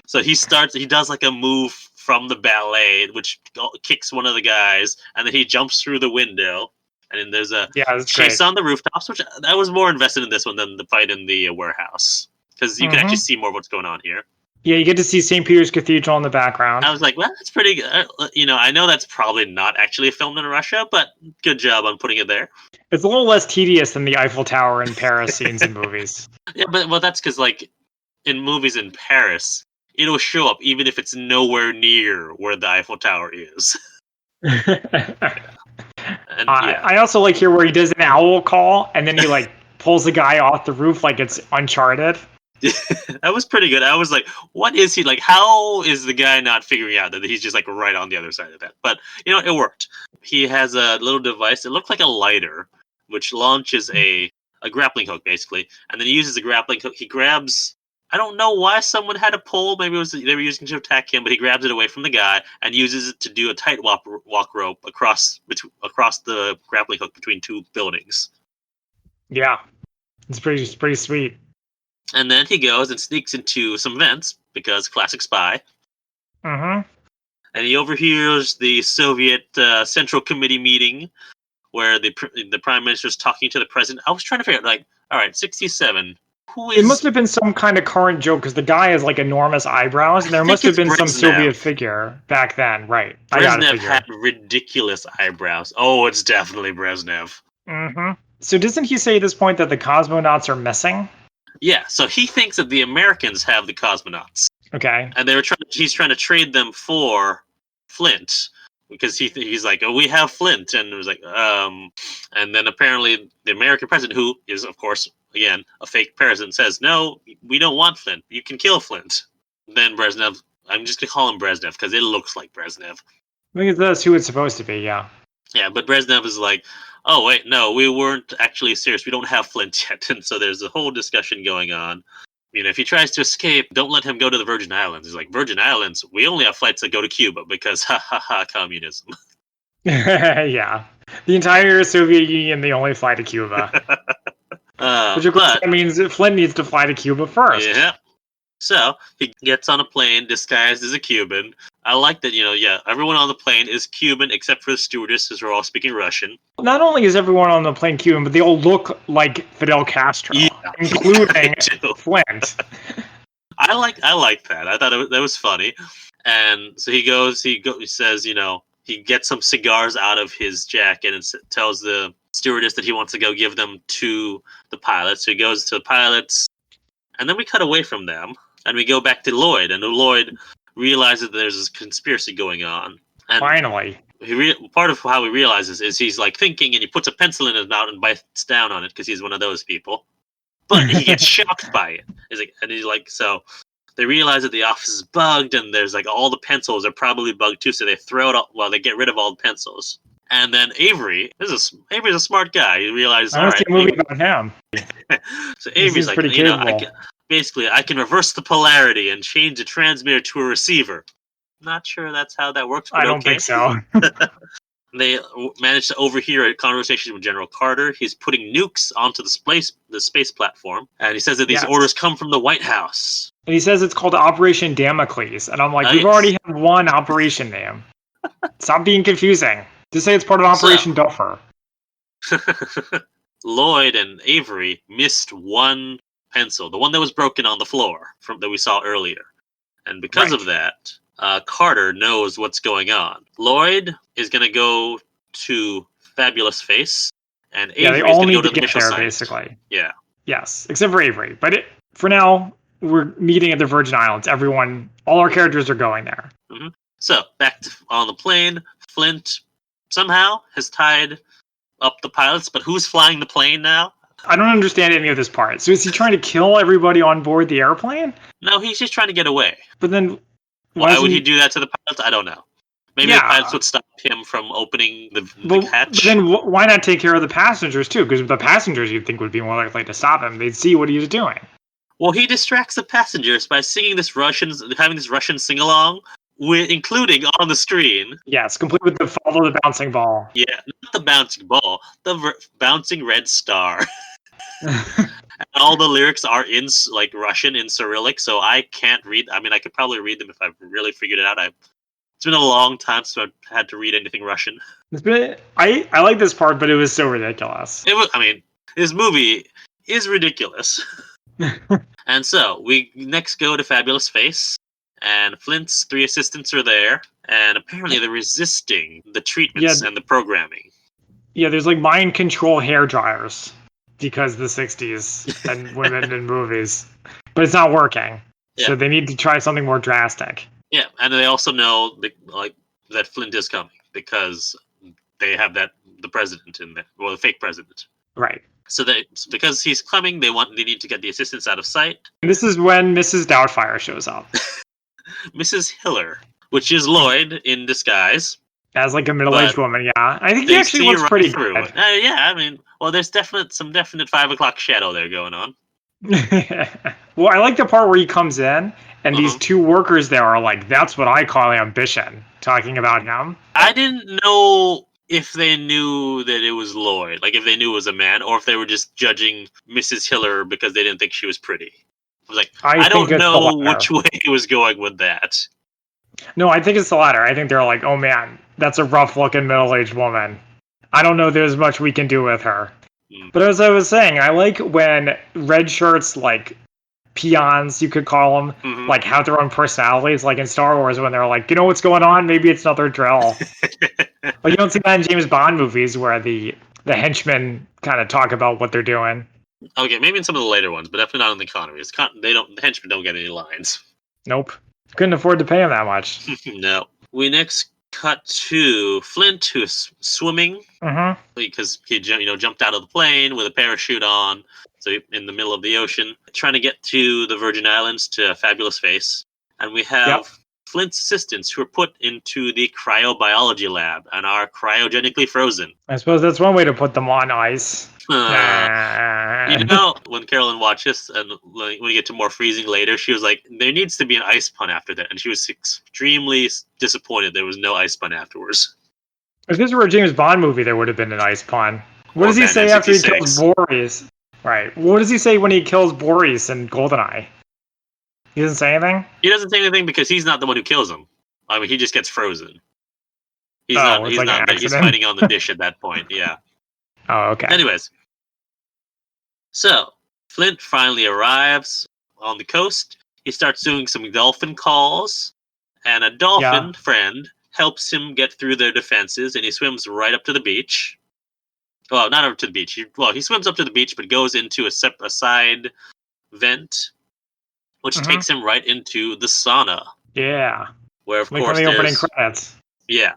So he does like a move from the ballet, which kicks one of the guys, and then he jumps through the window. And then there's a chase on the rooftops, which I was more invested in this one than the fight in the warehouse. Because you can actually see more of what's going on here. Yeah, you get to see St. Peter's Cathedral in the background. I was like, well, that's pretty good. I know that's probably not actually filmed in Russia, but good job on putting it there. It's a little less tedious than the Eiffel Tower in Paris scenes in movies. Yeah, but that's because, like, in movies in Paris, it'll show up even if it's nowhere near where the Eiffel Tower is. And, I also like here where he does an owl call, and then he, like, pulls the guy off the roof like it's Uncharted. That was pretty good. I was like, what is he like? How is the guy not figuring out that he's just like right on the other side of that? But it worked. He has a little device. It looked like a lighter, which launches a grappling hook basically, and then he uses the grappling hook. He grabs. I don't know why someone had a pole. Maybe they were using it to attack him, but he grabs it away from the guy and uses it to do a tight walk rope across the grappling hook between 2 buildings. Yeah, it's pretty sweet. And then he goes and sneaks into some vents, because classic spy. Mm-hmm. And he overhears the Soviet Central Committee meeting, where the Prime Minister is talking to the President. I was trying to figure out, like, all right, 67, who is... It must have been some kind of current joke, because the guy has, like, enormous eyebrows, and there must have been some Soviet figure back then, right? Brezhnev had ridiculous eyebrows. Oh, it's definitely Brezhnev. Mm-hmm. So doesn't he say at this point that the cosmonauts are missing? Yeah, so he thinks that the Americans have the cosmonauts. Okay. And he's trying to trade them for Flint, because he's like, oh, we have Flint, and it was like, and then apparently the American president, who is of course again a fake president, says, no, we don't want Flint. You can kill Flint. Then Brezhnev, I'm just gonna call him Brezhnev because it looks like Brezhnev. I think that's who it's supposed to be. Yeah. Yeah, but Brezhnev is like, oh, wait, no, we weren't actually serious. We don't have Flint yet. And so there's a whole discussion going on. If he tries to escape, don't let him go to the Virgin Islands. He's like, Virgin Islands? We only have flights that go to Cuba because, communism. Yeah. The entire Soviet Union, they only fly to Cuba. Which, of course, that means that Flint needs to fly to Cuba first. Yeah. So he gets on a plane disguised as a Cuban. I like that, everyone on the plane is Cuban except for the stewardesses who are all speaking Russian. Not only is everyone on the plane Cuban, but they all look like Fidel Castro, including Flint. I like that. I thought that was funny. And so he says, he gets some cigars out of his jacket and tells the stewardess that he wants to go give them to the pilots. So he goes to the pilots, and then we cut away from them. And we go back to Lloyd, and Lloyd realizes that there's this conspiracy going on. And Finally. part of how he realizes is he's like thinking, and he puts a pencil in his mouth and bites down on it because he's one of those people. But he gets shocked by it. He's like, so they realize that the office is bugged, and there's like all the pencils are probably bugged too. So they throw it all. Well, they get rid of all the pencils. And then Avery's a smart guy. He realizes, I all want to right, see a movie about him. so Avery's like, pretty capable. I can reverse the polarity and change the transmitter to a receiver. Not sure that's how that works, but I don't think so. They managed to overhear a conversation with General Carter. He's putting nukes onto the space platform, and he says that these orders come from the White House. And he says it's called Operation Damocles, and I'm like, we've Nice. already had one operation name. Stop being confusing. Just say it's part of Operation Duffer. Lloyd and Avery missed one pencil, the one that was broken on the floor that we saw earlier, and because of that, Carter knows what's going on. Lloyd is going to go to Fabulous Face, and Avery is going to go to the missile site. Basically. Yeah. Yes, except for Avery. But for now, we're meeting at the Virgin Islands. All our characters are going there. Mm-hmm. So, on the plane, Flint somehow has tied up the pilots, but who's flying the plane now? I don't understand any of this part. So is he trying to kill everybody on board the airplane? No, he's just trying to get away. But then... Why would he do that to the pilots? I don't know. Maybe the pilots would stop him from opening the hatch. But then why not take care of the passengers, too? Because the passengers, you'd think, would be more likely to stop him. They'd see what he was doing. Well, he distracts the passengers by having this Russian sing-along, including on the screen. Yes, complete with the follow the bouncing ball. Yeah, not the bouncing ball, the bouncing red star. And all the lyrics are in Russian in Cyrillic, so I can't read. I mean, I could probably read them if I really figured it out. It's been a long time since I've had to read anything Russian. I like this part, but it was so ridiculous. This movie is ridiculous. And so we next go to Fabulous Face, and Flint's 3 assistants are there, and apparently they're resisting the treatments and the programming. Yeah, there's like mind control hair dryers. Because the 60s and women in movies. But it's not working. Yeah. So they need to try something more drastic. Yeah, and they also know that Flint is coming because they have the president in there, the fake president. Right. So because he's coming, they need to get the assistants out of sight. And this is when Mrs. Doubtfire shows up. Mrs. Hiller, which is Lloyd in disguise. As like a middle-aged woman, yeah. I think he actually looks pretty good. There's some definite 5 o'clock shadow there going on. Well, I like the part where he comes in, and these 2 workers there are like, that's what I call ambition, talking about him. I didn't know if they knew that it was Lloyd, like if they knew it was a man, or if they were just judging Mrs. Hiller because they didn't think she was pretty. I was like, I don't know which way he was going with that. No, I think it's the latter. I think they're like, oh man, that's a rough-looking middle-aged woman. I don't know there's much we can do with her. But as I was saying, I like when red shirts, like peons, you could call them, like have their own personalities, like in Star Wars when they're like, you know what's going on? Maybe it's another drill. Like you don't see that in James Bond movies where the henchmen kind of talk about what they're doing. Okay, maybe in some of the later ones, but definitely not in the economies. The henchmen don't get any lines. Nope. Couldn't afford to pay him that much. No. We next cut to Flint, who's swimming because he jumped out of the plane with a parachute on, so in the middle of the ocean, trying to get to the Virgin Islands to Fabulous Face. And we have Flint's assistants who are put into the cryobiology lab and are cryogenically frozen. I suppose that's one way to put them on ice. When Carolyn watched this, and when we get to more freezing later, she was like, there needs to be an ice pun after that. And she was extremely disappointed there was no ice pun afterwards. If this were a James Bond movie, there would have been an ice pun. What does he say after he kills Boris? Right. What does he say when he kills Boris in GoldenEye? He doesn't say anything? He doesn't say anything because he's not the one who kills him. I mean, he just gets frozen. He's fighting on the dish at that point, yeah. Oh, okay. Anyways. So, Flint finally arrives on the coast. He starts doing some dolphin calls, and a dolphin friend helps him get through their defenses, and he swims right up to the beach. Well, not up to the beach. He swims up to the beach, but goes into a side vent, which takes him right into the sauna. Yeah. where of Like course from the opening there's credits. yeah.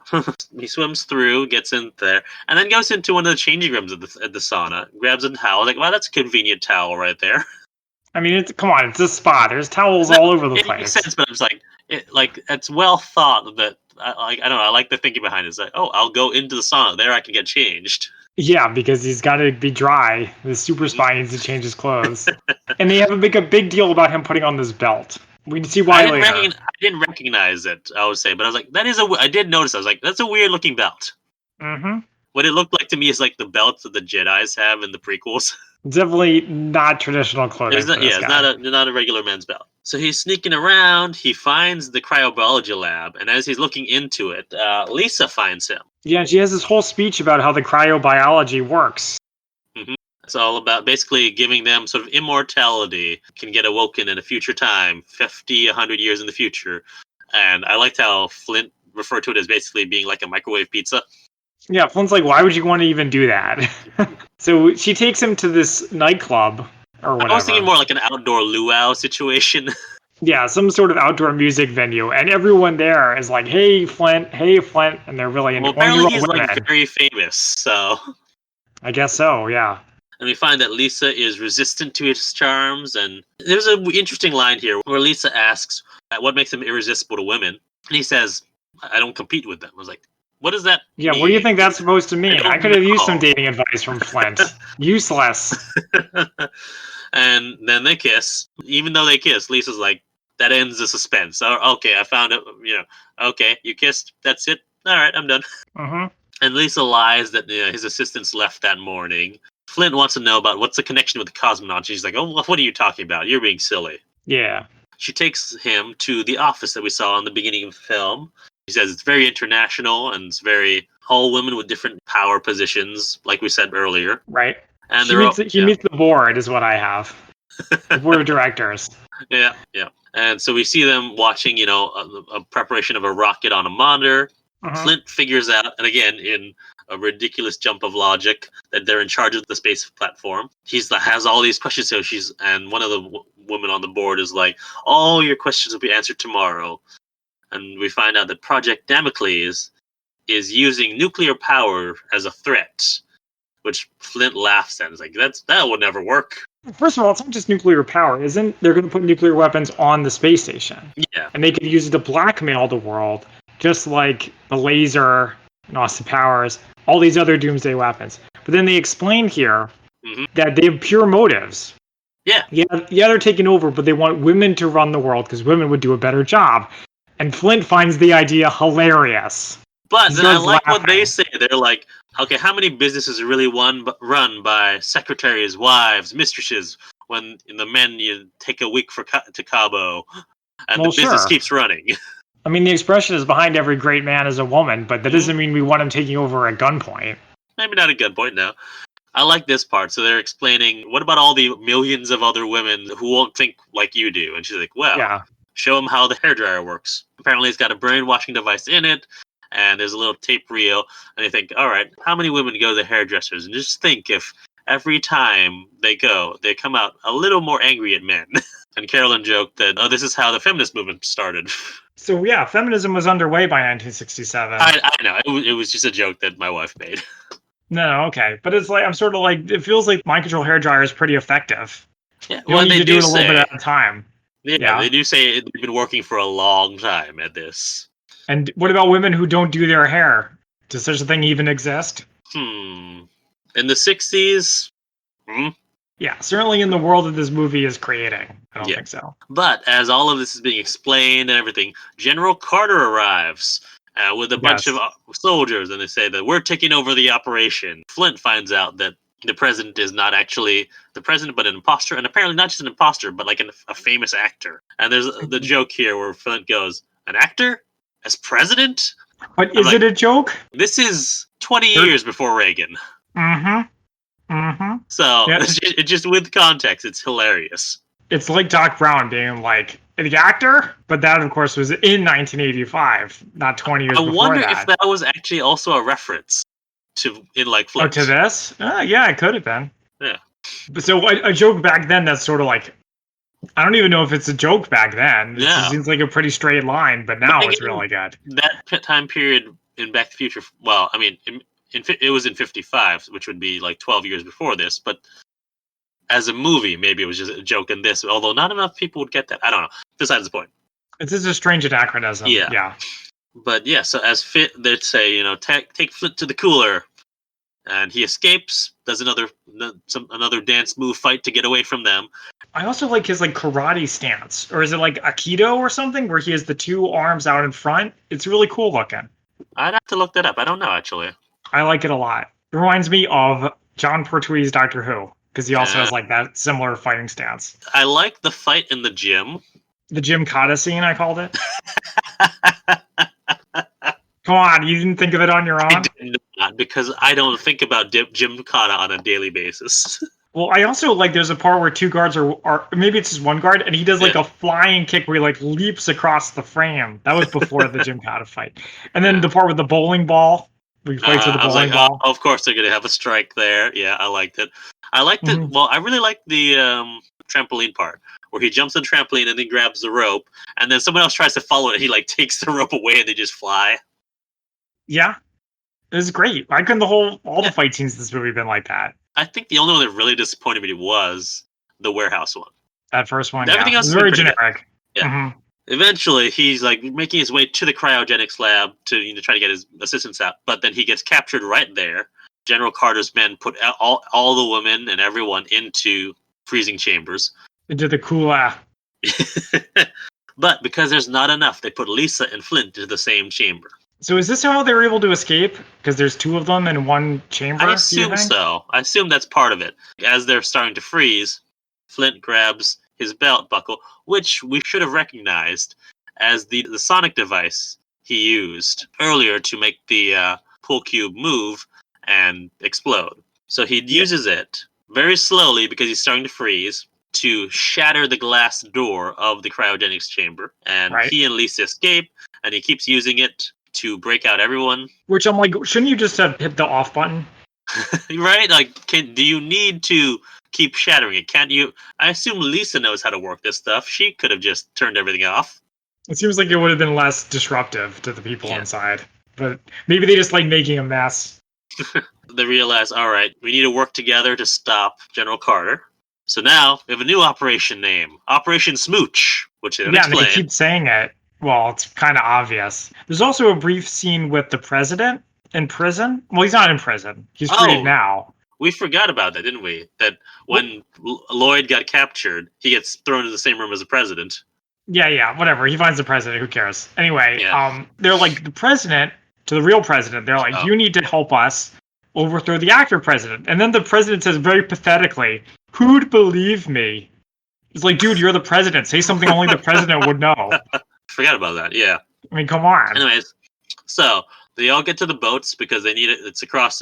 He swims through, gets in there, and then goes into one of the changing rooms at the sauna, grabs a towel. Like, wow, that's a convenient towel right there. I mean, come on, it's a spa. There's towels No, all over the it makes place. sense, but I'm just like it's well thought that I don't know. I like the thinking behind it. It's like, oh, I'll go into the sauna. There, I can get changed. Yeah, because he's got to be dry. The super spy needs to change his clothes. And they make a big deal about him putting on this belt. We can see why later. I didn't recognize it, I would say, but I was like, that is I did notice. I was like, that's a weird looking belt. Mm-hmm. What it looked like to me is like the belts that the Jedi's have in the prequels. Definitely not traditional clothing. It's not a regular men's belt. So he's sneaking around. He finds the cryobiology lab, and as he's looking into it, Lisa finds him. Yeah, she has this whole speech about how the cryobiology works. Mm-hmm. It's all about basically giving them sort of immortality, can get awoken in a future time, 50, 100 years in the future. And I liked how Flint referred to it as basically being like a microwave pizza. Yeah, Flint's like, why would you want to even do that? So she takes him to this nightclub or whatever. I was thinking more like an outdoor luau situation. Yeah, some sort of outdoor music venue, and everyone there is like, "Hey, Flint! Hey, Flint!" And they're really into. Well, apparently he's like very famous, so I guess so. Yeah. And we find that Lisa is resistant to his charms, and there's an interesting line here where Lisa asks, "What makes him irresistible to women?" And he says, "I don't compete with them." I was like, "What does that?" Yeah, mean? what do you think that's supposed to mean? I could have used some dating advice from Flint. Useless. And then they kiss. Even though they kiss, Lisa's like, that ends the suspense. Oh, okay, I found it. Okay, you kissed. That's it. All right, I'm done. Mm-hmm. And Lisa lies that his assistants left that morning. Flint wants to know about what's the connection with the cosmonauts. She's like, oh, what are you talking about? You're being silly. Yeah. She takes him to the office that we saw in the beginning of the film. He says it's very international and it's very all women with different power positions, like we said earlier. Right. And he meets the board, is what I have. The board of directors. Yeah. And so we see them watching, a preparation of a rocket on a monitor. Uh-huh. Flint figures out, and again, in a ridiculous jump of logic, that they're in charge of the space platform. He has all these questions, and one of the women on the board is like, all your questions will be answered tomorrow. And we find out that Project Damocles is using nuclear power as a threat, which Flint laughs at. It's like, that would never work. First of all, it's not just nuclear power, isn't? They're going to put nuclear weapons on the space station. Yeah. And they could use it to blackmail the world, just like the laser and Austin Powers, all these other doomsday weapons. But then they explain here that they have pure motives. Yeah. Yeah, they're taking over, but they want women to run the world because women would do a better job. And Flint finds the idea hilarious. But then I like what they say. They're like, okay, how many businesses are really run by secretaries, wives, mistresses, when the men you take a week to Cabo, and the business keeps running? I mean, the expression is behind every great man is a woman, but that doesn't mean we want him taking over at gunpoint. Maybe not at gunpoint, no. I like this part. So they're explaining, what about all the millions of other women who won't think like you do? And she's like, well, show them how the hairdryer works. Apparently it's got a brainwashing device in it. And there's a little tape reel, and they think, all right, how many women go to the hairdressers? And just think if every time they come out a little more angry at men. And Carolyn joked that, this is how the feminist movement started. So, yeah, feminism was underway by 1967. I know. It was just a joke that my wife made. No, okay. But it's like, I'm sort of like, it feels like mind control hairdryer is pretty effective. Yeah, you need to do it a little bit at a time. Yeah, they do say they've been working for a long time at this. And what about women who don't do their hair? Does such a thing even exist? In the 60s? Yeah, certainly in the world that this movie is creating. I don't think so. But as all of this is being explained and everything, General Carter arrives with a bunch of soldiers, and they say that we're taking over the operation. Flint finds out that the president is not actually the president, but an imposter, and apparently not just an imposter, but like a famous actor. And there's the joke here where Flint goes, an actor? As president? But is it a joke? This is 20 years before Reagan. So, it just with context, it's hilarious. It's like Doc Brown being like, the actor? But that, of course, was in 1985, not 20 years before that. I wonder if that was actually also a reference to in Like Flint. Oh, to this? Yeah, it could have been. Yeah. So a joke back then that's sort of like I don't even know if it's a joke back then. It Yeah. seems like a pretty straight line, but now But it's again, really good. that time period in Back to the Future, well, I mean, it was in 55, which would be like 12 years before this, but as a movie, maybe it was just a joke in this, although not enough people would get that. I don't know. Besides the point. It's just a strange anachronism. Yeah. Yeah. But yeah, so as Fit, they'd say, take Flint to the cooler. And he escapes, does another dance move fight to get away from them. I also like his like karate stance, or is it like Aikido or something, where he has the two arms out in front? It's really cool looking. I'd have to look that up. I don't know, actually. I like it a lot. It reminds me of John Pertwee's Doctor Who, because he also has like that similar fighting stance. I like the fight in the gym. The Jim Cotta scene, I called it. Come on, you didn't think of it on your own? I did not, because I don't think about Jim Cotta on a daily basis. Well, I also like there's a part where two guards are maybe it's just one guard, and he does like a flying kick where he like leaps across the frame. That was before the Jim Cotta fight. And then the part with the bowling ball, where he fights with the bowling ball. Oh, of course they're gonna have a strike there. Yeah, I liked it. I liked it. Well, I really liked the trampoline part where he jumps on the trampoline and then grabs the rope, and then someone else tries to follow it. And he like takes the rope away and they just fly. Yeah, it was great. Why couldn't all the fight scenes in this movie been like that? I think the only one that really disappointed me was the warehouse one. That first one, everything else was very generic. Good. Yeah. Eventually, he's like making his way to the cryogenics lab to try to get his assistants out, but then he gets captured right there. General Carter's men put all the women and everyone into freezing chambers. Into the cooler. But because there's not enough, they put Lisa and Flint into the same chamber. So is this how they were able to escape? Because there's two of them in one chamber? I assume so. I assume that's part of it. As they're starting to freeze, Flint grabs his belt buckle, which we should have recognized as the sonic device he used earlier to make the pool cube move and explode. So he uses it very slowly because he's starting to freeze to shatter the glass door of the cryogenics chamber. And he and Lisa escape, and he keeps using it to break out everyone. Which I'm like, shouldn't you just have hit the off button? Right? Like, do you need to keep shattering it? Can't you? I assume Lisa knows how to work this stuff. She could have just turned everything off. It seems like it would have been less disruptive to the people inside. But maybe they just like making a mess. They realize, all right, we need to work together to stop General Carter. So now we have a new operation name, Operation Smooch, which they don't explain. And they keep saying it. Well, it's kind of obvious. There's also a brief scene with the president in prison. Well, he's not in prison. He's freed now. We forgot about that, didn't we? That when Lloyd got captured, he gets thrown into the same room as the president. Yeah, whatever. He finds the president. Who cares? Anyway, they're like, the president, to the real president, they're like, you need to help us overthrow the actor president. And then the president says very pathetically, who'd believe me? It's like, dude, you're the president. Say something only the president would know. Forgot about that, yeah. I mean, come on. Anyways, so they all get to the boats because they need it. It's across,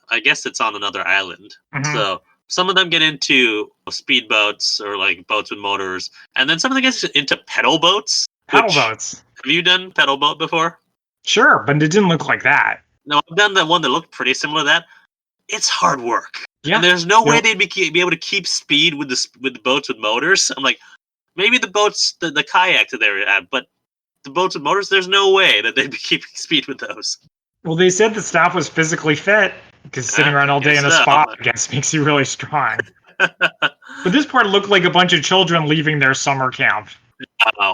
I guess it's on another island. So some of them get into speedboats or like boats with motors. And then some of them get into pedal boats. Pedal boats. Have you done pedal boat before? Sure, but it didn't look like that. No, I've done the one that looked pretty similar to that. It's hard work. Yeah. And there's no way they'd be able to keep speed with the boats with motors. I'm like, maybe the boats, the kayaks that they were at, but the boats with motors, there's no way that they'd be keeping speed with those. Well, they said the staff was physically fit because sitting around all day in a spa, I guess, makes you really strong. But this part looked like a bunch of children leaving their summer camp.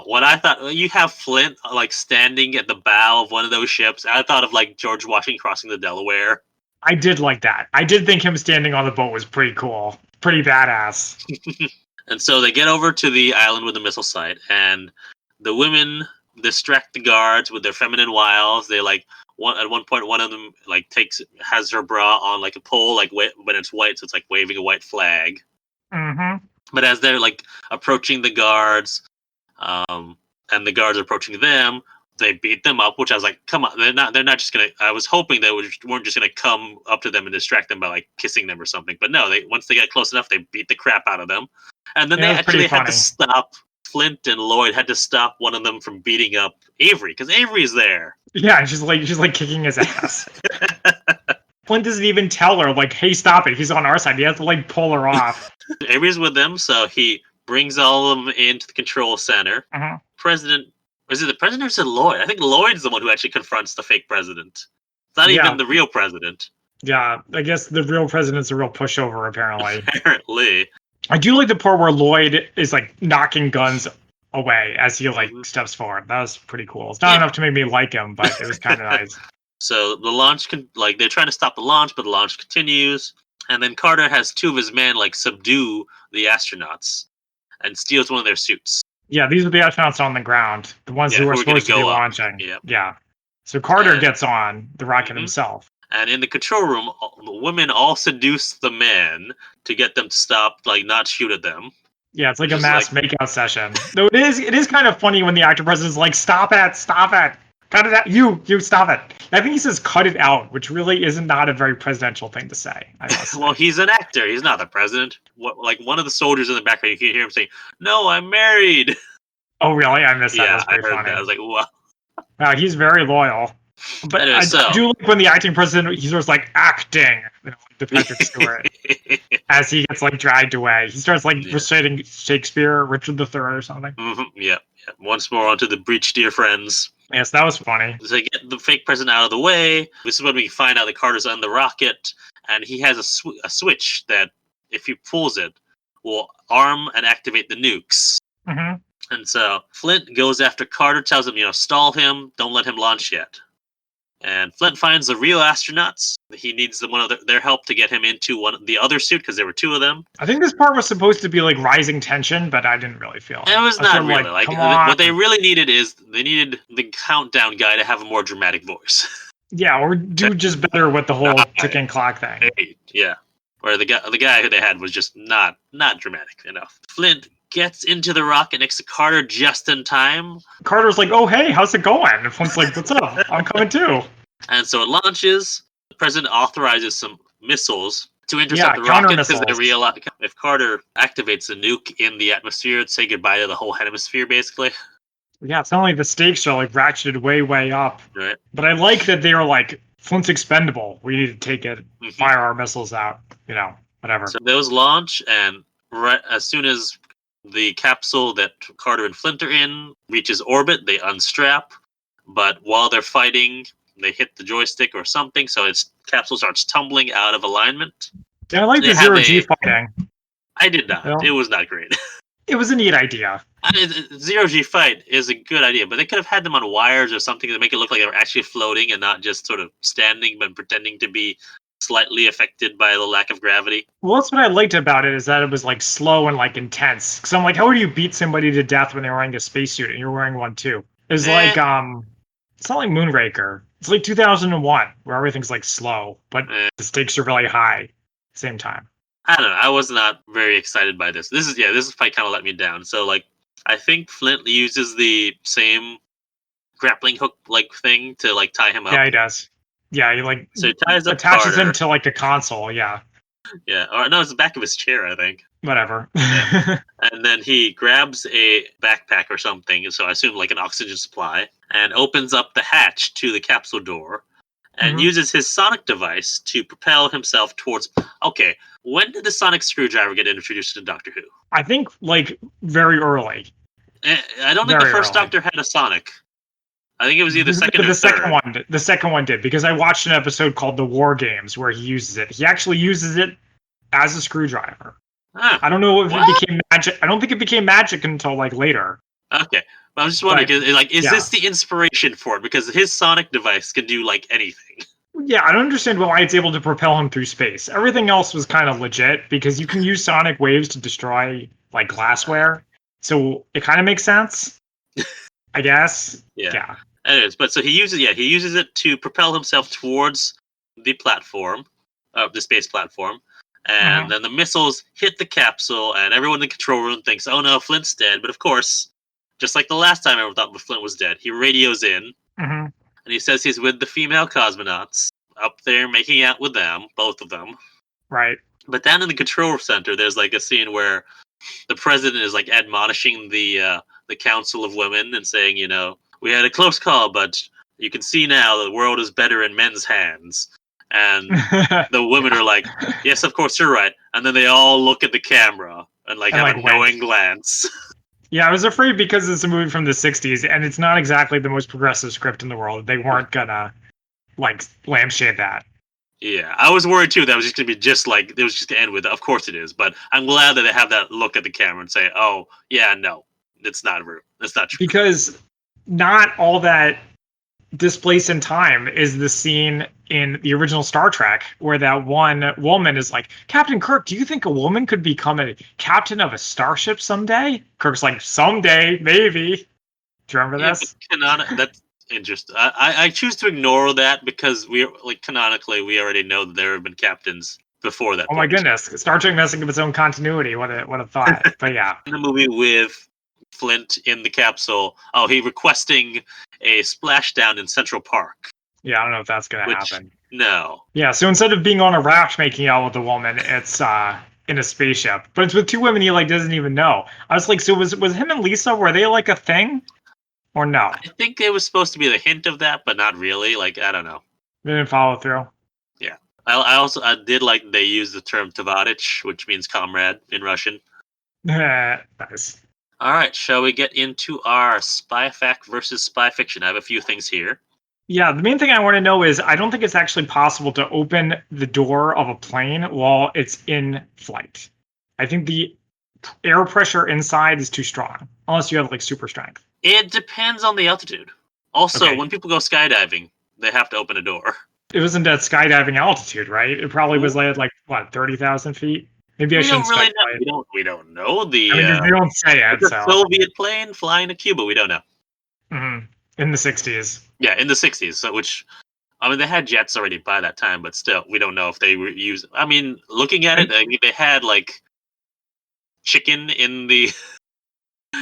What I thought, you have Flint like standing at the bow of one of those ships. I thought of like George Washington crossing the Delaware. I did like that. I did think him standing on the boat was pretty cool. Pretty badass. And so they get over to the island with the missile site, and the women distract the guards with their feminine wiles. They like at one point one of them like has her bra on like a pole, like when it's white, so it's like waving a white flag. But as they're like approaching the guards, and the guards are approaching them, they beat them up. Which I was like, come on, they're not just gonna. I was hoping they weren't just gonna come up to them and distract them by like kissing them or something. But no, once they get close enough, they beat the crap out of them, and then they actually had to stop. Flint and Lloyd had to stop one of them from beating up Avery because Avery's there. Yeah, she's like kicking his ass. Flint doesn't even tell her like, "Hey, stop it! He's on our side." He has to like pull her off. Avery's with them, so he brings all of them into the control center. Uh-huh. Is it the president or is it Lloyd? I think Lloyd's the one who actually confronts the fake president. It's not even the real president. Yeah, I guess the real president's a real pushover, apparently. Apparently. I do like the part where Lloyd is like knocking guns away as he like steps forward. That was pretty cool. It's not enough to make me like him, but it was kind of nice. So the launch they're trying to stop the launch, but the launch continues. And then Carter has two of his men like subdue the astronauts and steals one of their suits. Yeah, these are the astronauts on the ground, the ones who are supposed to be launching. Yeah. So Carter gets on the rocket himself. And in the control room, the women all seduce the men to get them to stop, like, not shoot at them. Yeah, it's like a mass makeout session. Though it is kind of funny when the actor president's like, stop it. Cut it out. You stop it. I think he says cut it out, which really is not a very presidential thing to say. I must say. Well, he's an actor. He's not the president. Like one of the soldiers in the background, you can hear him saying, "No, I'm married." Oh, really? I missed that. Yeah, That's pretty funny. that. I was like, wow. Wow, he's very loyal. But anyway, I do like when the acting president, he starts like acting, the Patrick Stewart, as he gets like dragged away. He starts like reciting Shakespeare, Richard III or something. Yeah. Once more onto the breach, dear friends. Yes, that was funny. So they get the fake president out of the way. This is when we find out that Carter's on the rocket, and he has a switch that, if he pulls it, will arm and activate the nukes. Mm-hmm. And so Flint goes after Carter, tells him, stall him, don't let him launch yet. And Flint finds the real astronauts. He needs one of their help to get him into the other suit because there were two of them. I think this part was supposed to be like rising tension, but I didn't really feel it. It was not really. Like what they really needed is they needed the countdown guy to have a more dramatic voice. Yeah, or do just better with the whole ticking clock thing. Yeah, where the guy who they had was just not dramatic enough. Flint gets into the rocket next to Carter just in time. Carter's like, oh, hey, how's it going? And Flint's like, what's up? I'm coming too. And so it launches. The president authorizes some missiles to intercept the rocket because they realize if Carter activates the nuke in the atmosphere, it'd say goodbye to the whole hemisphere, basically. Yeah, it's not like the stakes are like ratcheted way up. Right. But I like that they are like, Flint's expendable. We need to take it, fire our missiles out, whatever. So those launch, and right as soon as the capsule that Carter and Flint are in reaches orbit, they unstrap. But while they're fighting, they hit the joystick or something, so its capsule starts tumbling out of alignment. Yeah, I like the zero-G fighting. I did not. It was not great. It was a neat idea. Zero-G fight is a good idea, but they could have had them on wires or something to make it look like they were actually floating and not just sort of standing but pretending to be slightly affected by the lack of gravity. Well, that's what I liked about it, is that it was like slow and like intense. Because I'm like, how would you beat somebody to death when they're wearing a spacesuit and you're wearing one too? It's like, it's not like Moonraker. It's like 2001, where everything's like slow, but the stakes are really high at the same time. I don't know. I was not very excited by this. This is probably kind of let me down. So like, I think Flint uses the same grappling hook like thing to like tie him up. Yeah, he does. Yeah, he like so he ties up attaches Carter. him to like the console. Yeah. Yeah, or no, it's the back of his chair, I think. Whatever. Yeah. And then he grabs a backpack or something, so I assume like an oxygen supply, and opens up the hatch to the capsule door, and uses his sonic device to propel himself towards. Okay, when did the sonic screwdriver get introduced to Doctor Who? I think like very early. I don't think the first Doctor had a sonic. I think it was either second or third. The second one did, because I watched an episode called The War Games where he uses it. He actually uses it as a screwdriver. I don't know if it became magic. I don't think it became magic until like later. Okay, but I'm just wondering, is this the inspiration for it? Because his sonic device can do like anything. Yeah, I don't understand why it's able to propel him through space. Everything else was kind of legit because you can use sonic waves to destroy like glassware, so it kind of makes sense, I guess. Yeah. Anyways, but so he uses it to propel himself towards the platform, the space platform, and then the missiles hit the capsule, and everyone in the control room thinks, "Oh no, Flint's dead." But of course, just like the last time everyone thought Flint was dead, he radios in, and he says he's with the female cosmonauts up there, making out with them, both of them. Right. But down in the control center, there's like a scene where the president is like admonishing the council of women and saying, we had a close call, but you can see now the world is better in men's hands. And the women are like, yes, of course, you're right. And then they all look at the camera and like And, have like, a knowing glance. Yeah, I was afraid because it's a movie from the 60s and it's not exactly the most progressive script in the world. They weren't gonna, like, lampshade that. Yeah, I was worried too that it was just gonna be just like it was just to end with. Of course it is, but I'm glad that they have that look at the camera and say, "Oh, yeah, no, it's not true. It's not true." Because not all that displaced in time is the scene in the original Star Trek where that one woman is like, Captain Kirk, do you think a woman could become a captain of a starship someday? Kirk's like, someday, maybe. Do you remember Yeah, this? but that's interesting. I choose to ignore that because we like canonically we already know that there have been captains before that Oh my point. goodness, Star Trek messing with its own continuity. What a thought. But yeah. In the movie with Flint in the capsule, he requesting a splashdown in Central Park. Yeah, I don't know if that's gonna Which happen. no, Yeah, so instead of being on a raft making out with a woman, it's in a spaceship. But it's with two women he like doesn't even know. I was like, so was him and Lisa, were they like a thing? Or no? I think it was supposed to be the hint of that, but not really. Like I don't know. They didn't follow through. Yeah, I did like they used the term "tovarich," which means comrade in Russian. Nice. All right, shall we get into our spy fact versus spy fiction? I have a few things here. Yeah, the main thing I want to know is I don't think it's actually possible to open the door of a plane while it's in flight. I think the air pressure inside is too strong, unless you have like super strength. It depends on the altitude. Also, Okay. when people go skydiving, they have to open a door. It wasn't at skydiving altitude, right? It probably was at like what, 30,000 feet? Maybe I We shouldn't don't really know. speculate. We don't know I mean, they don't say it, it's a so Soviet plane flying to Cuba. We don't know. in the 60s. Yeah, in the 60s. So which I mean, they had jets already by that time, but still, we don't know if they were used. I mean, looking at it, I mean, they had like chicken in the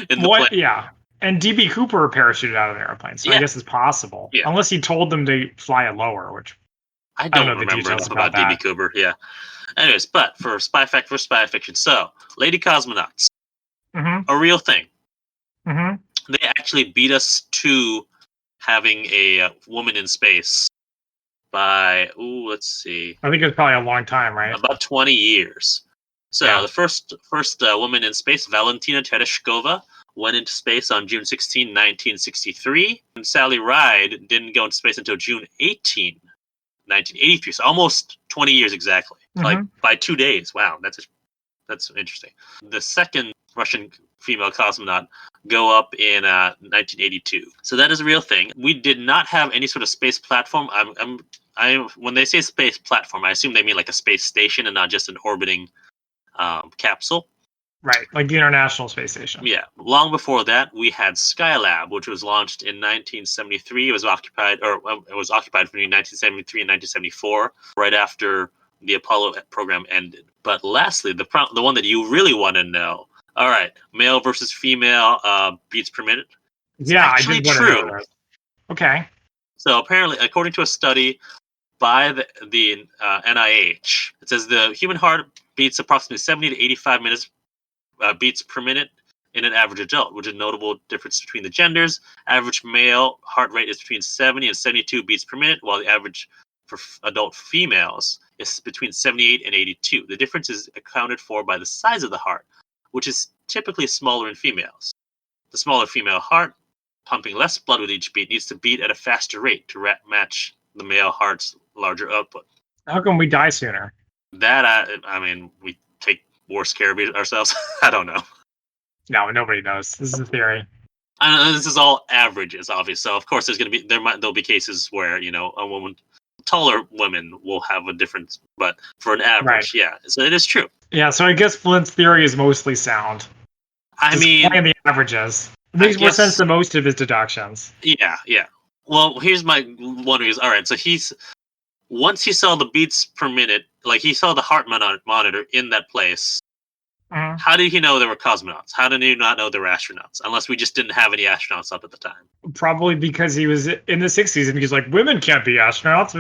in the plane. What? Yeah. And DB Cooper parachuted out of an airplane, so I Yeah, guess it's possible. yeah. Unless he told them to fly it lower, which I don't don't know the remember details enough about DB that. Cooper. Yeah. Anyways, but for spy fact for spy fiction, so lady cosmonauts, Mm-hmm. a real thing. Mm-hmm. They actually beat us to having a woman in space by let's see, I think it's probably a long time, right? about 20 years. So Yeah. the first woman in space, Valentina Tereshkova, went into space on June 16, 1963. And Sally Ride didn't go into space until June 18, 1983. So almost 20 years exactly. Like by 2 days. Wow, that's interesting. The second Russian female cosmonaut go up in 1982. So that is a real thing. We did not have any sort of space platform. When they say space platform, I assume they mean like a space station and not just an orbiting capsule. Right, like the International Space Station. Yeah. Long before that, we had Skylab, which was launched in 1973. It was occupied between 1973 and 1974, right after the Apollo program ended. But lastly, the one that you really want to know. All right, male versus female beats per minute. It's actually I did want to know that. Okay. So apparently, according to a study by the NIH, it says the human heart beats approximately 70 to 85 beats per minute in an average adult, which is a notable difference between the genders. Average male heart rate is between 70 and 72 beats per minute, while the average for adult females is between 78 and 82. The difference is accounted for by the size of the heart, which is typically smaller in females. The smaller female heart, pumping less blood with each beat, needs to beat at a faster rate to match the male heart's larger output. How come we die sooner? That, I mean, we take worse care of ourselves. I don't know. No, nobody knows. This is a theory. And this is all averages, obviously. So of course, there'll be cases where taller women will have a difference, but for an average, yeah, so it is true. Yeah, so I guess Flint's theory is mostly sound. I mean, playing the averages. It makes more sense than most of his deductions. Yeah. Well, here's my one reason. All right, so once he saw the beats per minute, like he saw the heart monitor in that place. Mm-hmm. How did he know there were cosmonauts? How did he not know there were astronauts? Unless we just didn't have any astronauts up at the time. Probably because he was in the 60s and he's like, women can't be astronauts.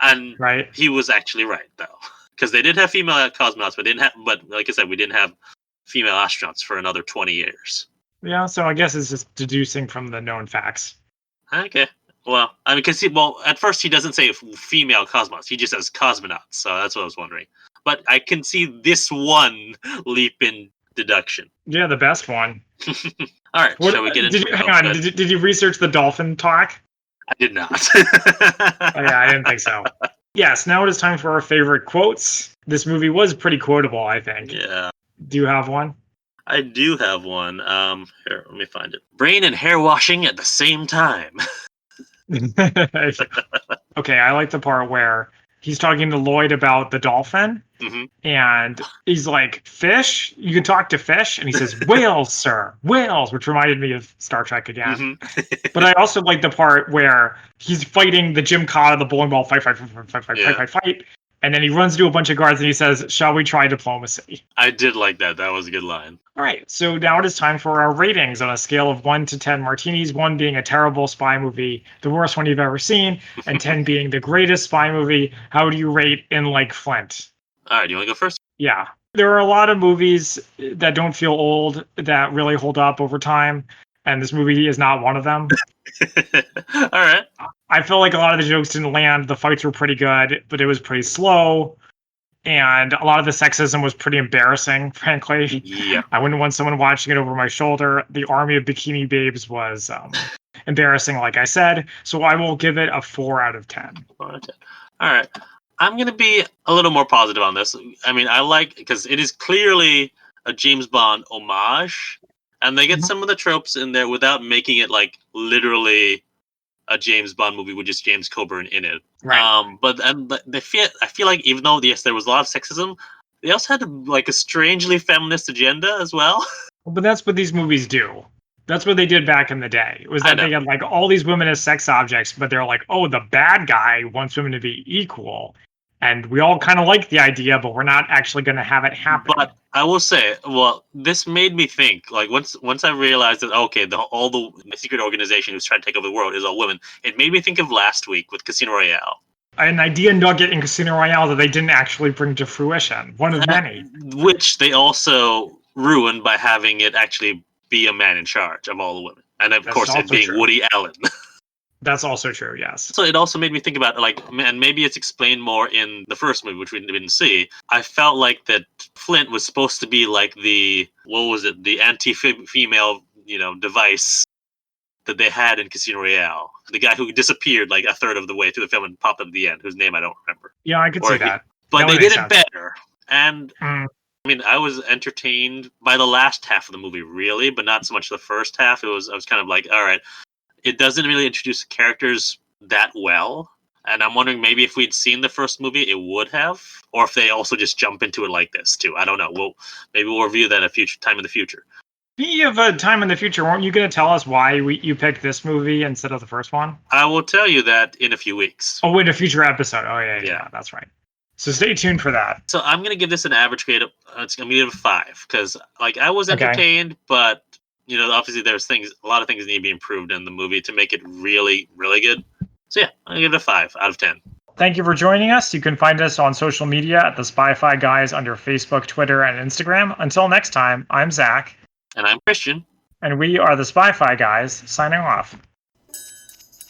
And right. He was actually right, though. Because they did have female cosmonauts, but like I said, we didn't have female astronauts for another 20 years. Yeah, so I guess it's just deducing from the known facts. Okay. Well, I mean, at first he doesn't say female cosmonauts. He just says cosmonauts. So that's what I was wondering. but I can see this one leap in deduction. Yeah, the best one. All right, shall we get into it? Hang on, did you research the dolphin talk? I did not. Oh, yeah, I didn't think so. Yes, now it is time for our favorite quotes. This movie was pretty quotable, I think. Yeah. Do you have one? I do have one. Here, let me find it. Brain and hair washing at the same time. Okay, I like the part where he's talking to Lloyd about the dolphin, and he's like, fish? You can talk to fish? And he says, whales, sir, whales, which reminded me of Star Trek again. But I also like the part where he's fighting the Gymkhana, the bowling ball, fight. And then he runs into a bunch of guards and he says, shall we try diplomacy? I did like that. That was a good line. All right, so now it is time for our ratings on a scale of 1 to 10 martinis, 1 being a terrible spy movie, the worst one you've ever seen, and 10 being the greatest spy movie. How do you rate in Like Flint? All right, do you want to go first? Yeah. There are a lot of movies that don't feel old that really hold up over time, and this movie is not one of them. All right. I feel like a lot of the jokes didn't land. The fights were pretty good, but it was pretty slow. And a lot of the sexism was pretty embarrassing, frankly. Yeah. I wouldn't want someone watching it over my shoulder. The army of bikini babes was embarrassing, like I said. So I will give it a 4 out of 10. 4 out of 10. All right. I'm going to be a little more positive on this. I mean, I like, because it is clearly a James Bond homage. And they get some of the tropes in there without making it like literally a James Bond movie with just James Coburn in it. Right. But I feel like even though yes, there was a lot of sexism, they also had like a strangely feminist agenda as well. But that's what these movies do. That's what they did back in the day. It was that they had like all these women as sex objects, but they're like, oh, the bad guy wants women to be equal. And we all kind of like the idea, but we're not actually going to have it happen. But I will say, well, this made me think. Like once I realized that all the secret organization who's trying to take over the world is all women, it made me think of last week with Casino Royale. An idea nugget in Casino Royale that they didn't actually bring to fruition. One of many. Which they also ruined by having it actually be a man in charge of all the women, and of course it being true. Woody Allen. That's also true, yes. So it also made me think about, like, and maybe it's explained more in the first movie, which we didn't see. I felt like that Flint was supposed to be like the anti-female, device that they had in Casino Royale. The guy who disappeared like a third of the way through the film and popped up at the end, whose name I don't remember. Yeah, I could see that. But they did it better. And I mean, I was entertained by the last half of the movie, really, but not so much the first half. I was kind of like, all right, it doesn't really introduce the characters that well. And I'm wondering maybe if we'd seen the first movie, it would have, or if they also just jump into it like this too. I don't know. Maybe we'll review that at a time in the future. Speaking of a time in the future, weren't you going to tell us why you picked this movie instead of the first one? I will tell you that in a few weeks. Oh, in a future episode. Oh, yeah, that's right. So stay tuned for that. So I'm going to give this an average grade of, I'm going to give it a 5, because like I was entertained, but obviously there's a lot of things need to be improved in the movie to make it really, really good. So yeah, I'm going to give it a 5 out of 10. Thank you for joining us. You can find us on social media at the Spy-Fi Guys under Facebook, Twitter, and Instagram. Until next time, I'm Zach. And I'm Christian. And we are the Spy-Fi Guys, signing off.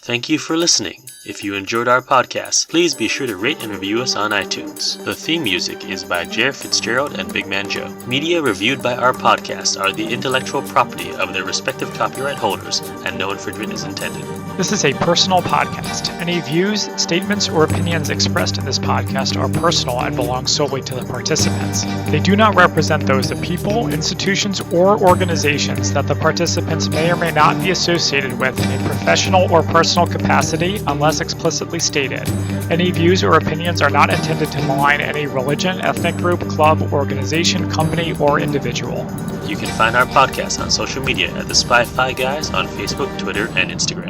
Thank you for listening. If you enjoyed our podcast, please be sure to rate and review us on iTunes. The theme music is by Jer Fitzgerald and Big Man Joe. Media reviewed by our podcast are the intellectual property of their respective copyright holders, and no infringement is intended. This is a personal podcast. Any views, statements, or opinions expressed in this podcast are personal and belong solely to the participants. They do not represent those of people, institutions, or organizations that the participants may or may not be associated with in a professional or personal capacity unless explicitly stated. Any views or opinions are not intended to malign any religion, ethnic group, club, organization, company, or individual. You can find our podcast on social media at the Spy-Fi Guys on Facebook, Twitter, and Instagram.